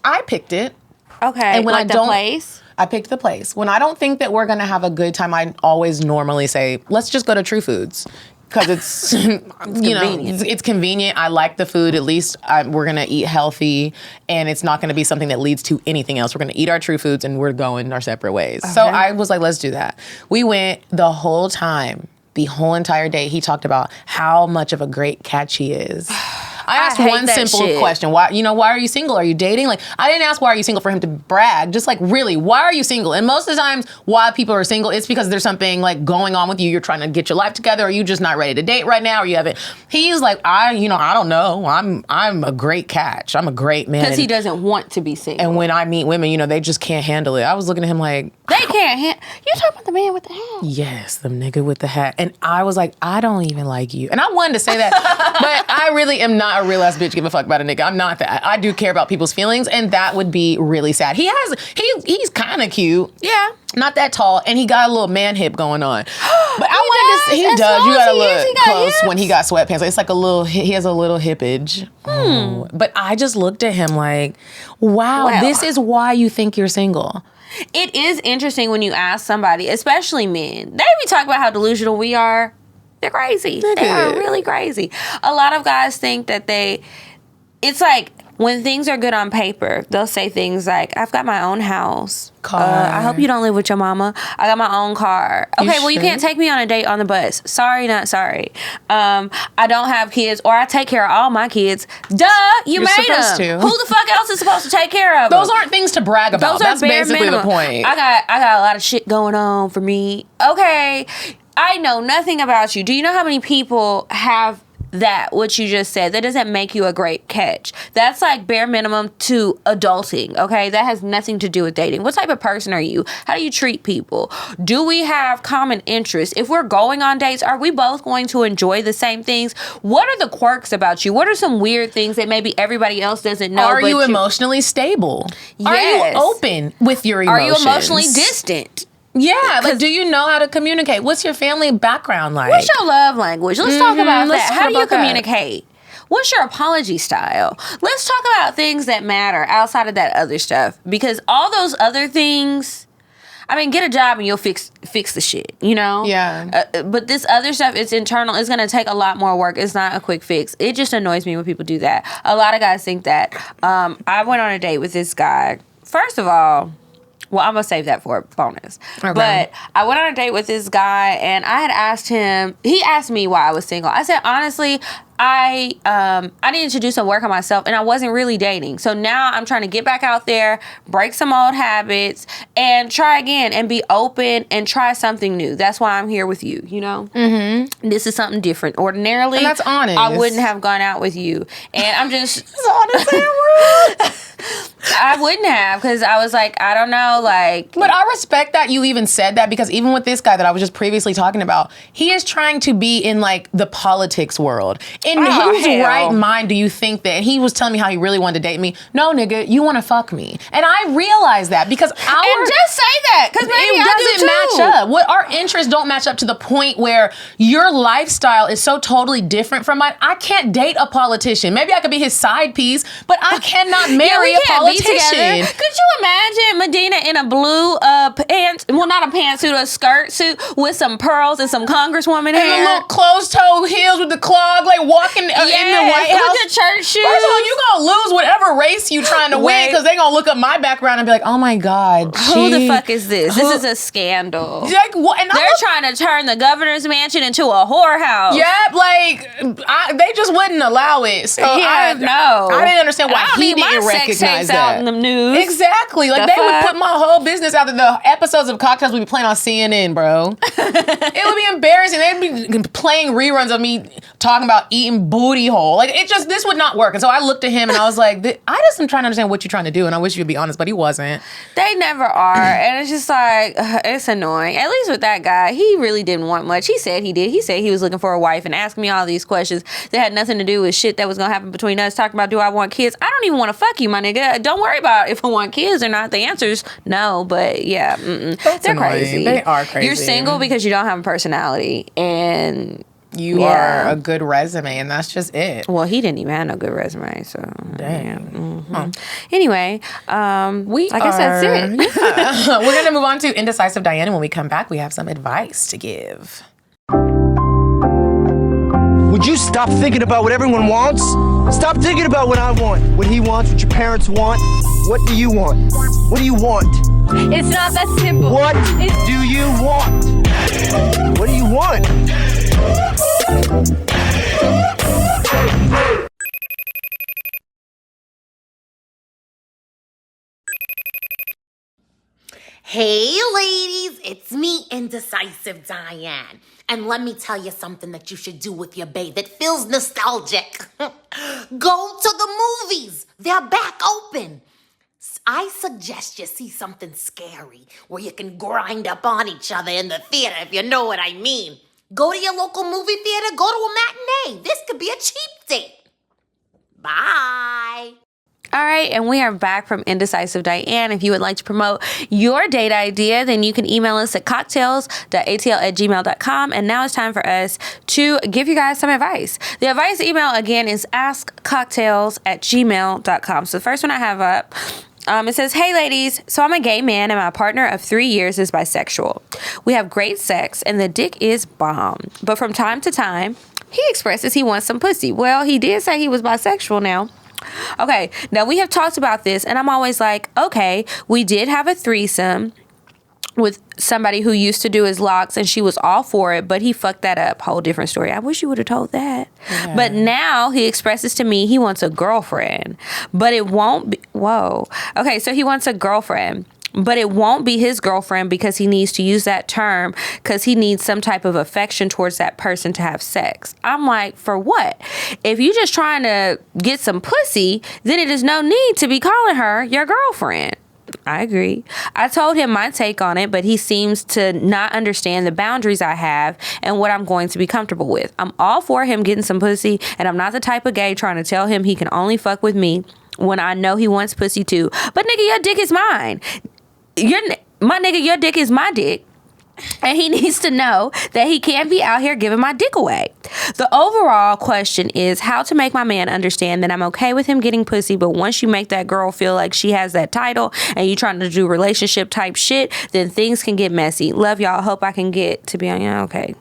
I picked it. Okay. And when like I don't, the place? I picked the place. When I don't think that we're going to have a good time, I always normally say, let's just go to True Foods. Because it's, it's convenient. I like the food. At least we're going to eat healthy. And it's not going to be something that leads to anything else. We're going to eat our True Foods and we're going our separate ways. Okay. So I was like, let's do that. We went the whole time. The whole entire day, he talked about how much of a great catch he is. I asked one simple question. Why are you single? Are you dating? Like, I didn't ask why are you single for him to brag. Just like, really, why are you single? And most of the times, why people are single, it's because there's something like going on with you. You're trying to get your life together, or you just not ready to date right now, or you haven't. He's like, I don't know. I'm a great catch. I'm a great man. Because he doesn't want to be single. And when I meet women, they just can't handle it. I was looking at him like, they can't. You talking about the man with the hat? Yes, the nigga with the hat. And I was like, I don't even like you. And I wanted to say that, but I really am not a real ass bitch give a fuck about a nigga. I'm not that. I do care about people's feelings, and that would be really sad. He's kind of cute. Yeah. Not that tall, and he got a little man hip going on. But I wanted to say, he does. You gotta look close when he got sweatpants. It's like he has a little hippage. Oh. But I just looked at him like, wow, this is why you think you're single. It is interesting when you ask somebody, especially men. They be talking about how delusional we are. They're crazy. They are really crazy. A lot of guys think that it's like when things are good on paper, they'll say things like, I've got my own house. Car. I hope you don't live with your mama. I got my own car. Okay, well, you can't take me on a date on the bus. Sorry, not sorry. I don't have kids, or I take care of all my kids. Duh, you're made supposed them. to. Who the fuck else is supposed to take care of them? Those aren't things to brag about. That's basically minimum. the point. I got a lot of shit going on for me. Okay, I know nothing about you. Do you know how many people have what you just said? That doesn't make you a great catch. That's like bare minimum to adulting, okay? That has nothing to do with dating. What type of person are you? How do you treat people? Do we have common interests? If we're going on dates, are we both going to enjoy the same things? What are the quirks about you? What are some weird things that maybe everybody else doesn't know? Are you emotionally stable? Yes. Are you open with your emotions? Are you emotionally distant? Yeah, like, do you know how to communicate? What's your family background like? What's your love language? Let's talk about that. How do you about that. communicate? What's your apology style? Let's talk about things that matter outside of that other stuff. Because all those other things, I mean, get a job and you'll fix the shit, you know? Yeah. But this other stuff, it's internal. It's going to take a lot more work. It's not a quick fix. It just annoys me when people do that. A lot of guys think that. I went on a date with this guy. First of all, well, I'm going to save that for a bonus. Okay. But I went on a date with this guy, and I had asked him, he asked me why I was single. I said, honestly, I needed to do some work on myself, and I wasn't really dating. So now I'm trying to get back out there, break some old habits, and try again and be open and try something new. That's why I'm here with you, you know? Mm-hmm. This is something different. Ordinarily, and that's honest. I wouldn't have gone out with you. And I'm just... It's honestly rude. I wouldn't have, because I was like, I don't know, like... But I respect that you even said that, because even with this guy that I was just previously talking about, he is trying to be in, like, the politics world. In whose right mind do you think that? And he was telling me how he really wanted to date me. No, nigga, you want to fuck me. And I realized that, because and just say that, because maybe it doesn't match up. What our interests don't match up to the point where your lifestyle is so totally different from mine. I can't date a politician. Maybe I could be his side piece, but I cannot marry a politician. Could you imagine Medina in a blue pants? Well, not a pantsuit, a skirt suit with some pearls and some congresswoman hair, and the little closed-toe heels with the clog, like walking in the White House with the church shoes. First of all, you gonna lose whatever race you trying to win, because they gonna look up my background and be like, oh my God, who the fuck is this? This is a scandal. Like, what? And they're trying to turn the governor's mansion into a whorehouse. Yep, like they just wouldn't allow it. So I didn't understand why he didn't recognize that. Out in the news. Exactly. Like, they would put my whole business out there. The episodes of CockTales would be playing on CNN, bro. It would be embarrassing. They'd be playing reruns of me talking about eating booty hole. Like, this would not work. And so I looked at him and I was like, I just am trying to understand what you're trying to do. And I wish you'd be honest, but he wasn't. They never are. And it's just like, it's annoying. At least with that guy, he really didn't want much. He said he did. He said he was looking for a wife and asking me all these questions that had nothing to do with shit that was going to happen between us. Talking about, do I want kids? I don't even want to fuck you, my nigga. Don't worry about if I want kids or not. The answer's no, but yeah. They're annoying. crazy. They are crazy. You're single because you don't have a personality. And you are a good resume, and that's just it. well, he didn't even have no good resume, so Dang. yeah. Anyway, I guess that's it. Yeah. We're gonna move on to Indecisive Diana. When we come back, we have some advice to give. Would you stop thinking about what everyone wants? Stop thinking about what I want, what he wants, what your parents want. What do you want? What do you want? It's not that simple. What do you want? What do you want? Hey ladies, it's me, Indecisive Diane. And let me tell you something that you should do with your bae that feels nostalgic. Go to the movies. They're back open. I suggest you see something scary where you can grind up on each other in the theater, if you know what I mean. Go to your local movie theater, go to a matinee. This could be a cheap date. Bye. All right, and we are back from Indecisive Diane. If you would like to promote your date idea, then you can email us at cocktales.atl@gmail.com. And now it's time for us to give you guys some advice. The advice email, again, is askcocktales@gmail.com. So the first one I have up, it says, hey ladies, so I'm a gay man and my partner of 3 years is bisexual. We have great sex and the dick is bomb. But from time to time, he expresses he wants some pussy. Well, he did say he was bisexual now. Okay, now we have talked about this and I'm always like, okay, we did have a threesome with somebody who used to do his locks and she was all for it, but he fucked that up. Whole different story. I wish you would have told that. Yeah. But now he expresses to me he wants a girlfriend, but it won't be, whoa. Okay, so he wants a girlfriend, but it won't be his girlfriend because he needs to use that term because he needs some type of affection towards that person to have sex. I'm like, for what? If you're just trying to get some pussy, then it is no need to be calling her your girlfriend. I agree. I told him my take on it, but he seems to not understand the boundaries I have and what I'm going to be comfortable with. I'm all for him getting some pussy, and I'm not the type of gay trying to tell him he can only fuck with me when I know he wants pussy too. But nigga, your dick is mine. My nigga, your dick is my dick. And he needs to know that he can't be out here giving my dick away. The overall question is how to make my man understand that I'm okay with him getting pussy, but once you make that girl feel like she has that title and you trying to do relationship type shit, then things can get messy. Love y'all. Hope I can get to be on y'all. Okay.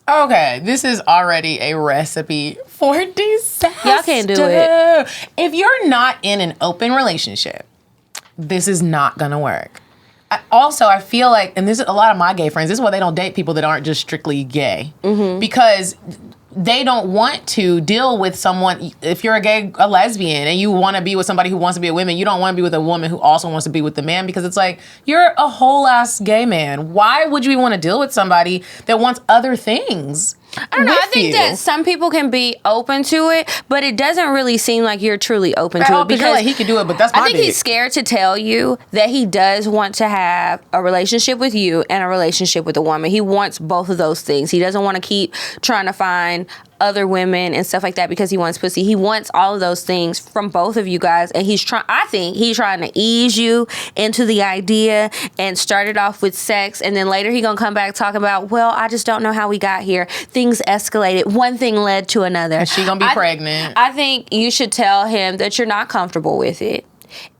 Okay, this is already a recipe for disaster. Y'all can't do it. If you're not in an open relationship, this is not gonna work. I feel like, and this is a lot of my gay friends, this is why they don't date people that aren't just strictly gay. Mm-hmm. Because they don't want to deal with someone, if you're a lesbian, and you want to be with somebody who wants to be a woman, you don't want to be with a woman who also wants to be with the man, because it's like, you're a whole ass gay man. Why would you want to deal with somebody that wants other things? I don't know. I think that some people can be open to it, but it doesn't really seem like you're truly open to it. Because you're like, he could do it, but that's my I think he's scared to tell you that he does want to have a relationship with you and a relationship with a woman. He wants both of those things. He doesn't want to keep trying to find other women and stuff like that because he wants pussy. He wants all of those things from both of you guys, and I think he's trying to ease you into the idea and start it off with sex, and then later he gonna come back talking about, well, I just don't know how we got here. Things escalated. One thing led to another. And she gonna be pregnant. I think you should tell him that you're not comfortable with it,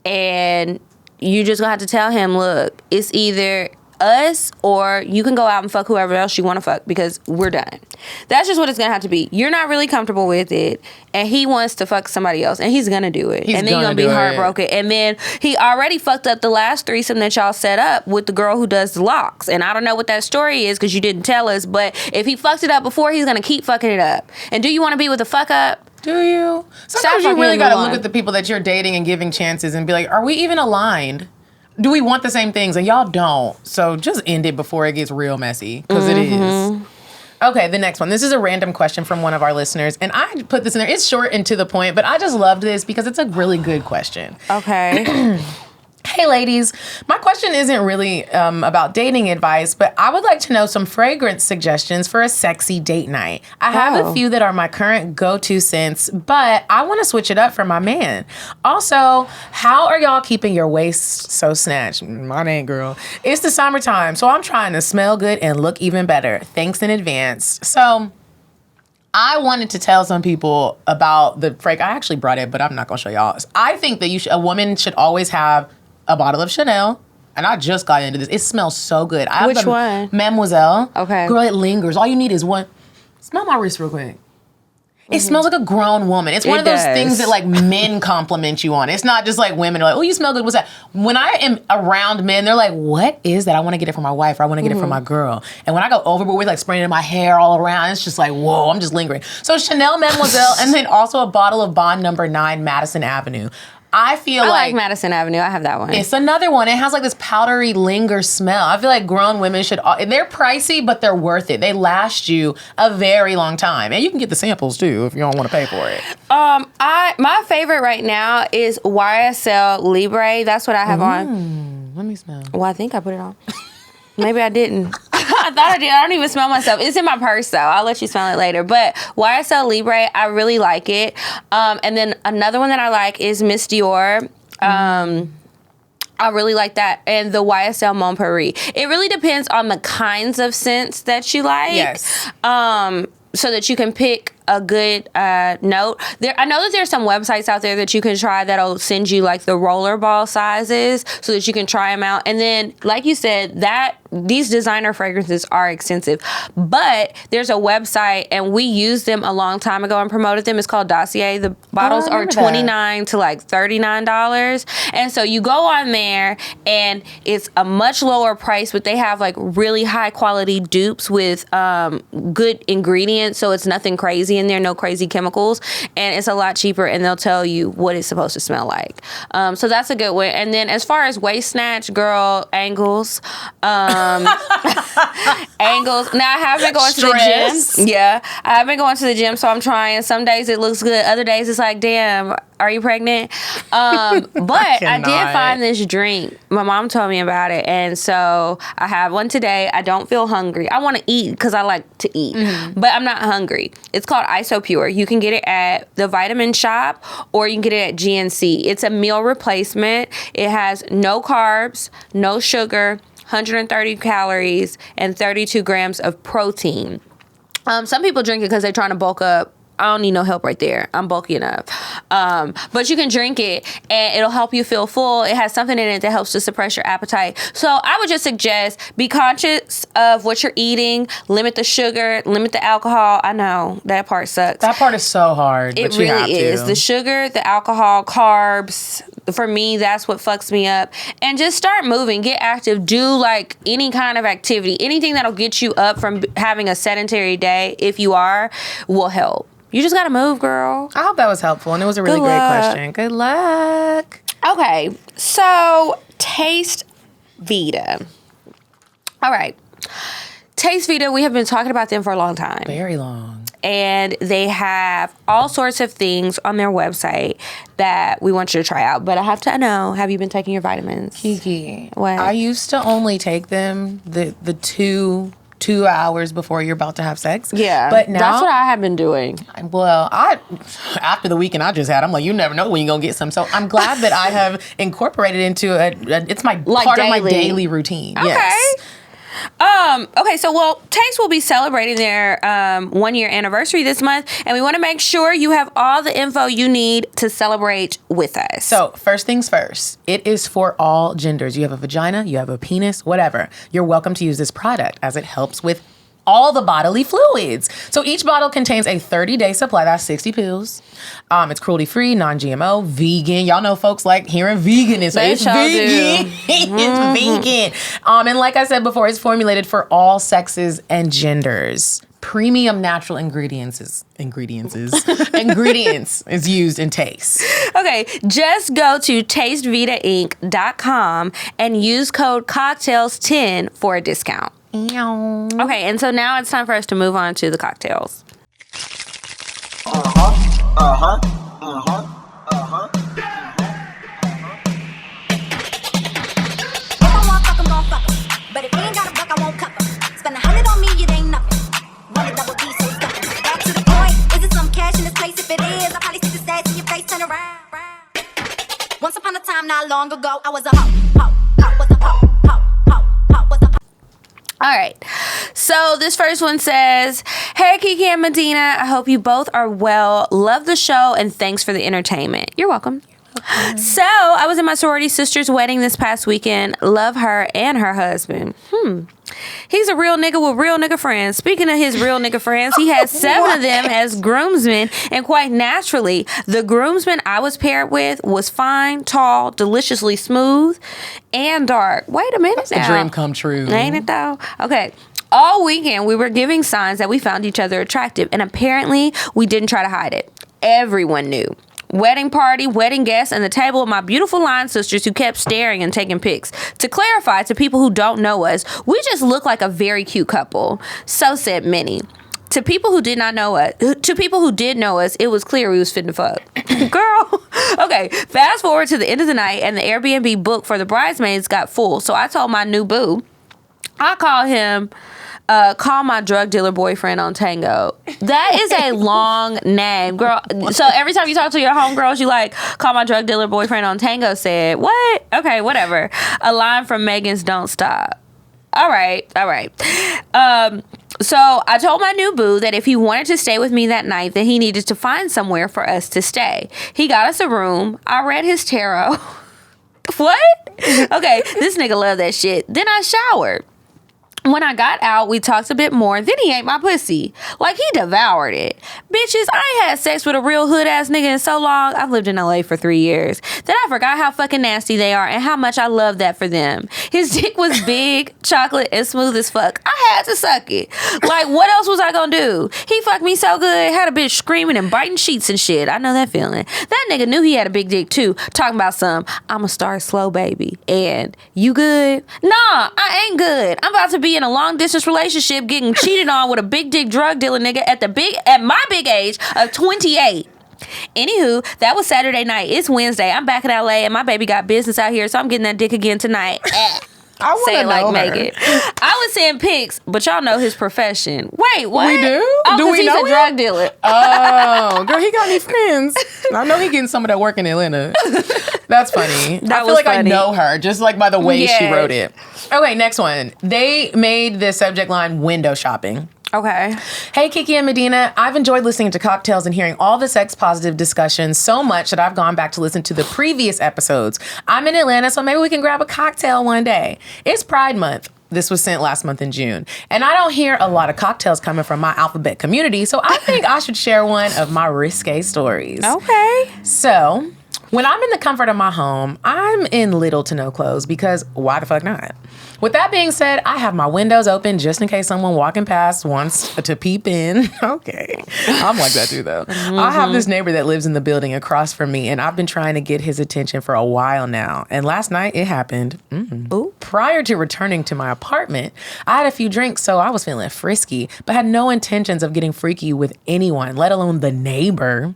and you just gonna have to tell him, look, it's either us or you can go out and fuck whoever else you want to fuck because we're done. That's just what it's gonna have to be. You're not really comfortable with it and he wants to fuck somebody else and he's gonna do it. And then you're gonna be heartbroken. And then he already fucked up the last threesome that y'all set up with the girl who does the locks. And I don't know what that story is because you didn't tell us, but if he fucked it up before, he's gonna keep fucking it up. And do you want to be with a fuck up? Do you? Sometimes you really gotta look at the people that you're dating and giving chances and be like, are we even aligned? Do we want the same things? And y'all don't. So just end it before it gets real messy, because it is. Okay, the next one. This is a random question from one of our listeners, and I put this in there. It's short and to the point, but I just loved this because it's a really good question. Okay. Hey, ladies. My question isn't really about dating advice, but I would like to know some fragrance suggestions for a sexy date night. I have a few that are my current go-to scents, but I want to switch it up for my man. Also, how are y'all keeping your waist so snatched? Mine ain't, girl. It's the summertime, so I'm trying to smell good and look even better. Thanks in advance. So I wanted to tell some people about the fragrance. I actually brought it, but I'm not going to show y'all. I think that a woman should always have a bottle of Chanel, and I just got into this. It smells so good. I have Which one? Mademoiselle. Okay. Girl, it lingers. All you need is one. Smell my wrist real quick. It smells like a grown woman. It's one of those things that like men compliment you on. It's not just like women are like, oh, you smell good. What's that? When I am around men, they're like, what is that? I want to get it for my wife, or I want to get it for my girl. And when I go overboard with like spraying it in my hair all around, it's just like, whoa, I'm just lingering. So Chanel, Mademoiselle, and then also a bottle of Bond No. 9 Madison Avenue. I like Madison Avenue. I have that one. It's another one. It has like this powdery linger smell. I feel like grown women they're pricey, but they're worth it. They last you a very long time. And you can get the samples too if you don't want to pay for it. My favorite right now is Ysl Libre. That's what I have on. Let me smell. Well, I think I put it on. Maybe I didn't. I thought I did. I don't even smell myself. It's in my purse, though. I'll let you smell it later. But Ysl Libre, I really like it. And then another one that I like is Miss Dior. I really like that. And the YSL Mon Paris. It really depends on the kinds of scents that you like. Yes. So that you can pick a good note. I know that there's some websites out there that you can try that'll send you like the rollerball sizes so that you can try them out. And then, like you said, these designer fragrances are expensive, but there's a website and we used them a long time ago and promoted them. It's called Dossier. The bottles are $29 to like $39. And so you go on there and it's a much lower price, but they have like really high quality dupes with good ingredients. So it's nothing crazy in there, no crazy chemicals, and it's a lot cheaper, and they'll tell you what it's supposed to smell like. So that's a good one. And then as far as waist snatch, girl, angles. Angles. Now I have been going to the gym. Yeah, I have been going to the gym, so I'm trying. Some days it looks good. Other days it's like, damn, are you pregnant? But I did find this drink. My mom told me about it, and so I have one today. I don't feel hungry. I want to eat because I like to eat, but I'm not hungry. It's called IsoPure. You can get it at the Vitamin Shop, or you can get it at GNC. It's a meal replacement. It has no carbs, no sugar, 130 calories, and 32 grams of protein. Some people drink it because they're trying to bulk up. I don't need no help right there. I'm bulky enough. But you can drink it and it'll help you feel full. It has something in it that helps to suppress your appetite. So I would just suggest be conscious of what you're eating. Limit the sugar. Limit the alcohol. I know that part sucks. That part is so hard. It really is. The sugar, the alcohol, carbs. For me, that's what fucks me up. And just start moving. Get active. Do like any kind of activity. Anything that'll get you up from having a sedentary day, if you are, will help. You just gotta move, girl. I hope that was helpful, and it was a really great question. Good luck. Okay, so Taste Vita. All right. Taste Vita, we have been talking about them for a long time. Very long. And they have all sorts of things on their website that we want you to try out. But I have to know, have you been taking your vitamins? Kiki. What? I used to only take them the 2 hours before you're about to have sex. Yeah. But now that's what I have been doing. Well, after the weekend I just had, I'm like, you never know when you're going to get some. So I'm glad that I have incorporated into it's my part of my daily routine. Okay. Yes. Okay, so Taste will be celebrating their 1-year anniversary this month, and we want to make sure you have all the info you need to celebrate with us. So first things first, it is for all genders. You have a vagina, you have a penis, whatever. You're welcome to use this product as it helps with all the bodily fluids. So each bottle contains a 30-day supply. That's 60 pills. It's cruelty-free, non-GMO, vegan. Y'all know folks like hearing veganism. So it's vegan. It's vegan. And like I said before, it's formulated for all sexes and genders. Premium natural ingredients is used in Taste. Okay, just go to tastevitainc.com and use code CockTales10 for a discount. Okay, and so now it's time for us to move on to the cocktails. But if you ain't got a buck, I won't cup 'em. Spend 100 on me, it ain't nothing. One double D, so stuck 'em. Back to the point. Is it some cash in this place? If it is, I'll probably see the stats in your face. Turn around. Once upon a time, not long ago, I was a hoe. Was a hoe. Was a hoe. All right. So this first one says, "Hey, Kiki and Medina. I hope you both are well. Love the show and thanks for the entertainment." You're welcome. So I was at my sorority sister's wedding this past weekend. Love her and her husband. He's a real nigga with real nigga friends. Speaking of his real nigga friends, he had 7 of them as groomsmen, and quite naturally, the groomsman I was paired with was fine, tall, deliciously smooth, and dark. Wait a minute now. That's a dream come true. Ain't it though? Okay. All weekend, we were giving signs that we found each other attractive, and apparently, we didn't try to hide it. Everyone knew. Wedding party, wedding guests, and the table of my beautiful line sisters who kept staring and taking pics. To clarify to people who don't know us, we just look like a very cute couple. So said many. To people who did not know us, it was clear we was fitting to fuck. Girl. Okay, fast forward to the end of the night, and the Airbnb book for the bridesmaids got full. So I told my new boo, I call my drug dealer boyfriend on Tango. That is a long name, girl. So every time you talk to your homegirls, you like, call my drug dealer boyfriend on Tango said, what? Okay, whatever. A line from Megan's Don't Stop. All right. So I told my new boo that if he wanted to stay with me that night, that he needed to find somewhere for us to stay. He got us a room. I read his tarot. What? Okay, this nigga loved that shit. Then I showered. When I got out, we talked a bit more. Then he ate my pussy. Like, he devoured it. Bitches, I ain't had sex with a real hood-ass nigga in so long. I've lived in LA for 3 years. Then I forgot how fucking nasty they are and how much I love that for them. His dick was big, chocolate, and smooth as fuck. I had to suck it. Like, what else was I gonna do? He fucked me so good, had a bitch screaming and biting sheets and shit. I know that feeling. That nigga knew he had a big dick, too. Talking about I'ma start slow, baby. And, you good? Nah, I ain't good. I'm about to be in a long distance relationship getting cheated on with a big dick drug dealer nigga at my big age of 28. Anywho, that was Saturday night. It's Wednesday. I'm back in LA and my baby got business out here, so I'm getting that dick again tonight. I want to know her. Megan. I was seeing pics, but y'all know his profession. Wait, what? We do? Oh, do we he's know a drug dealer. Oh, girl, he got any friends? I know he getting some of that work in Atlanta. That's funny. I feel like funny. I know her, just like by the way she wrote it. Okay, next one. They made the subject line window shopping. Okay. Hey, Kiki and Medina. I've enjoyed listening to CockTales and hearing all the sex-positive discussions so much that I've gone back to listen to the previous episodes. I'm in Atlanta, so maybe we can grab a cocktail one day. It's Pride Month. This was sent last month in June. And I don't hear a lot of cocktails coming from my alphabet community, so I think I should share one of my risque stories. Okay. So, when I'm in the comfort of my home, I'm in little to no clothes because why the fuck not? With that being said, I have my windows open just in case someone walking past wants to peep in. Okay. I'm like that too, though. Mm-hmm. I have this neighbor that lives in the building across from me, and I've been trying to get his attention for a while now. And last night, it happened. Prior to returning to my apartment, I had a few drinks, so I was feeling frisky, but had no intentions of getting freaky with anyone, let alone the neighbor.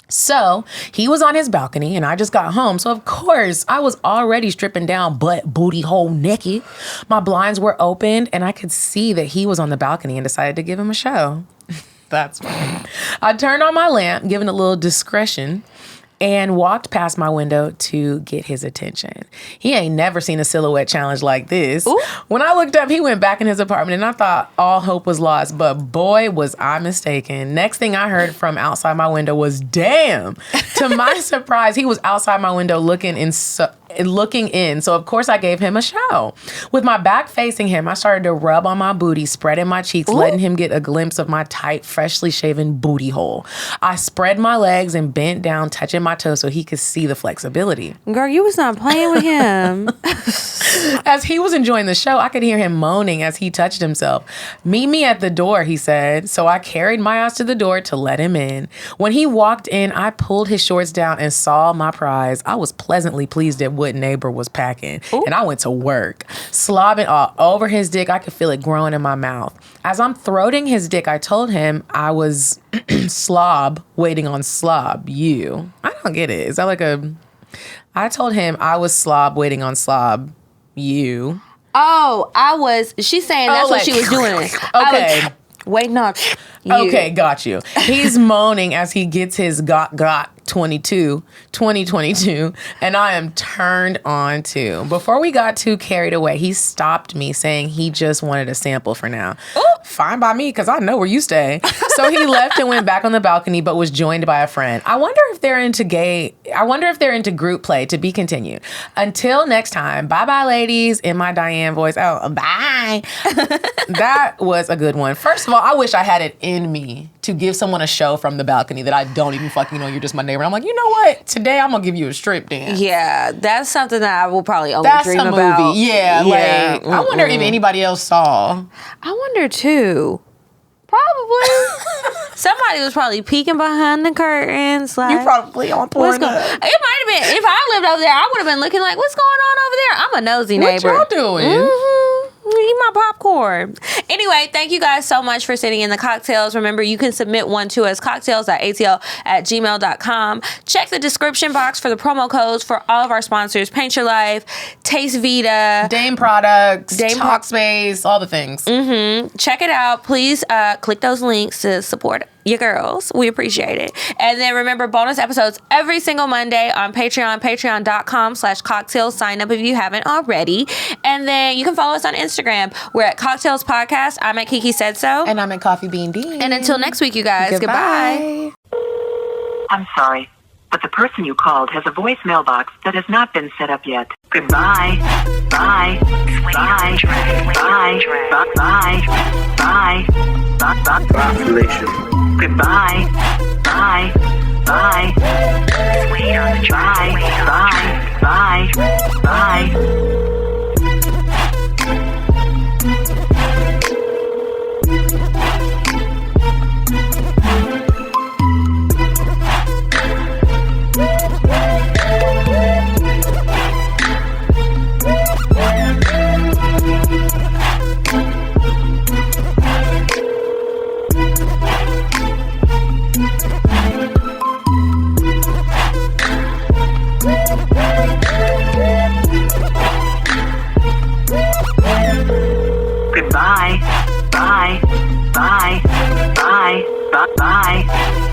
So he was on his balcony and I just got home. So of course I was already stripping down butt, booty hole naked. My blinds were opened and I could see that he was on the balcony and decided to give him a show. That's funny. I turned on my lamp, giving a little discretion, and walked past my window to get his attention. He ain't never seen a silhouette challenge like this. Ooh. When I looked up, he went back in his apartment and I thought all hope was lost, but boy, was I mistaken. Next thing I heard from outside my window was, damn. To my surprise, he was outside my window looking in. So of course I gave him a show. With my back facing him, I started to rub on my booty, spreading my cheeks, letting him get a glimpse of my tight, freshly shaven booty hole. I spread my legs and bent down, touching my my toes so he could see the flexibility. Girl, you was not playing with him. As he was enjoying the show, I could hear him moaning as he touched himself. Meet me at the door, he said. So I carried my ass to the door to let him in. When he walked in, I pulled his shorts down and saw my prize. I was pleasantly pleased at what neighbor was packing. Ooh. And I went to work, slobbing all over his dick. I could feel it growing in my mouth. As I'm throating his dick, I told him I was slob waiting on slob. You. I don't get it. Is that like a... I told him I was slob waiting on slob. You. Oh, I was... She's saying that's what she was doing. Okay. Waiting on you. Okay, got you. He's moaning as he gets his got 2022, and I am turned on too. Before we got too carried away, he stopped me saying he just wanted a sample for now. Ooh. Fine by me, because I know where you stay. So he left and went back on the balcony, but was joined by a friend. I wonder if they're into group play. To be continued. Until next time, bye-bye, ladies, in my Diane voice. Oh, bye. That was a good one. First of all, I wish I had it in me to give someone a show from the balcony that I don't even fucking know. You're just my neighbor. I'm like, you know what? Today I'm gonna give you a strip dance. Yeah, that's something that I will probably only dream about. That's a movie. Yeah, like I wonder if anybody else saw. I wonder too. Probably. Somebody was probably peeking behind the curtains. Like, you probably on porn. It might have been. If I lived over there, I would have been looking like, what's going on over there? I'm a nosy neighbor. What y'all doing? Mm-hmm. Eat my popcorn. Anyway, thank you guys so much for sending in the cocktails. Remember, you can submit one to us, cocktails.atl@gmail.com. Check the description box for the promo codes for all of our sponsors: Paint Your Life, Taste Vita, Dame Products, Talkspace, all the things. Mm-hmm. Check it out. Please click those links to support your girls. We appreciate it. And then remember, bonus episodes every single Monday on Patreon, patreon.com/cocktails. Sign up if you haven't already. And then you can follow us on Instagram. We're at Cocktails Podcast. I'm at Kiki Said So. And I'm at Coffee Bean Dean. And until next week, you guys, goodbye. I'm sorry, but the person you called has a voicemail box that has not been set up yet. Goodbye. Bye. Bye. Bye. Bye. Bye. Bye. Population. Goodbye. Bye. Bye. Bye. Bye. Bye. Bye. Goodbye. Bye. Bye. Bye. Bye. Bye.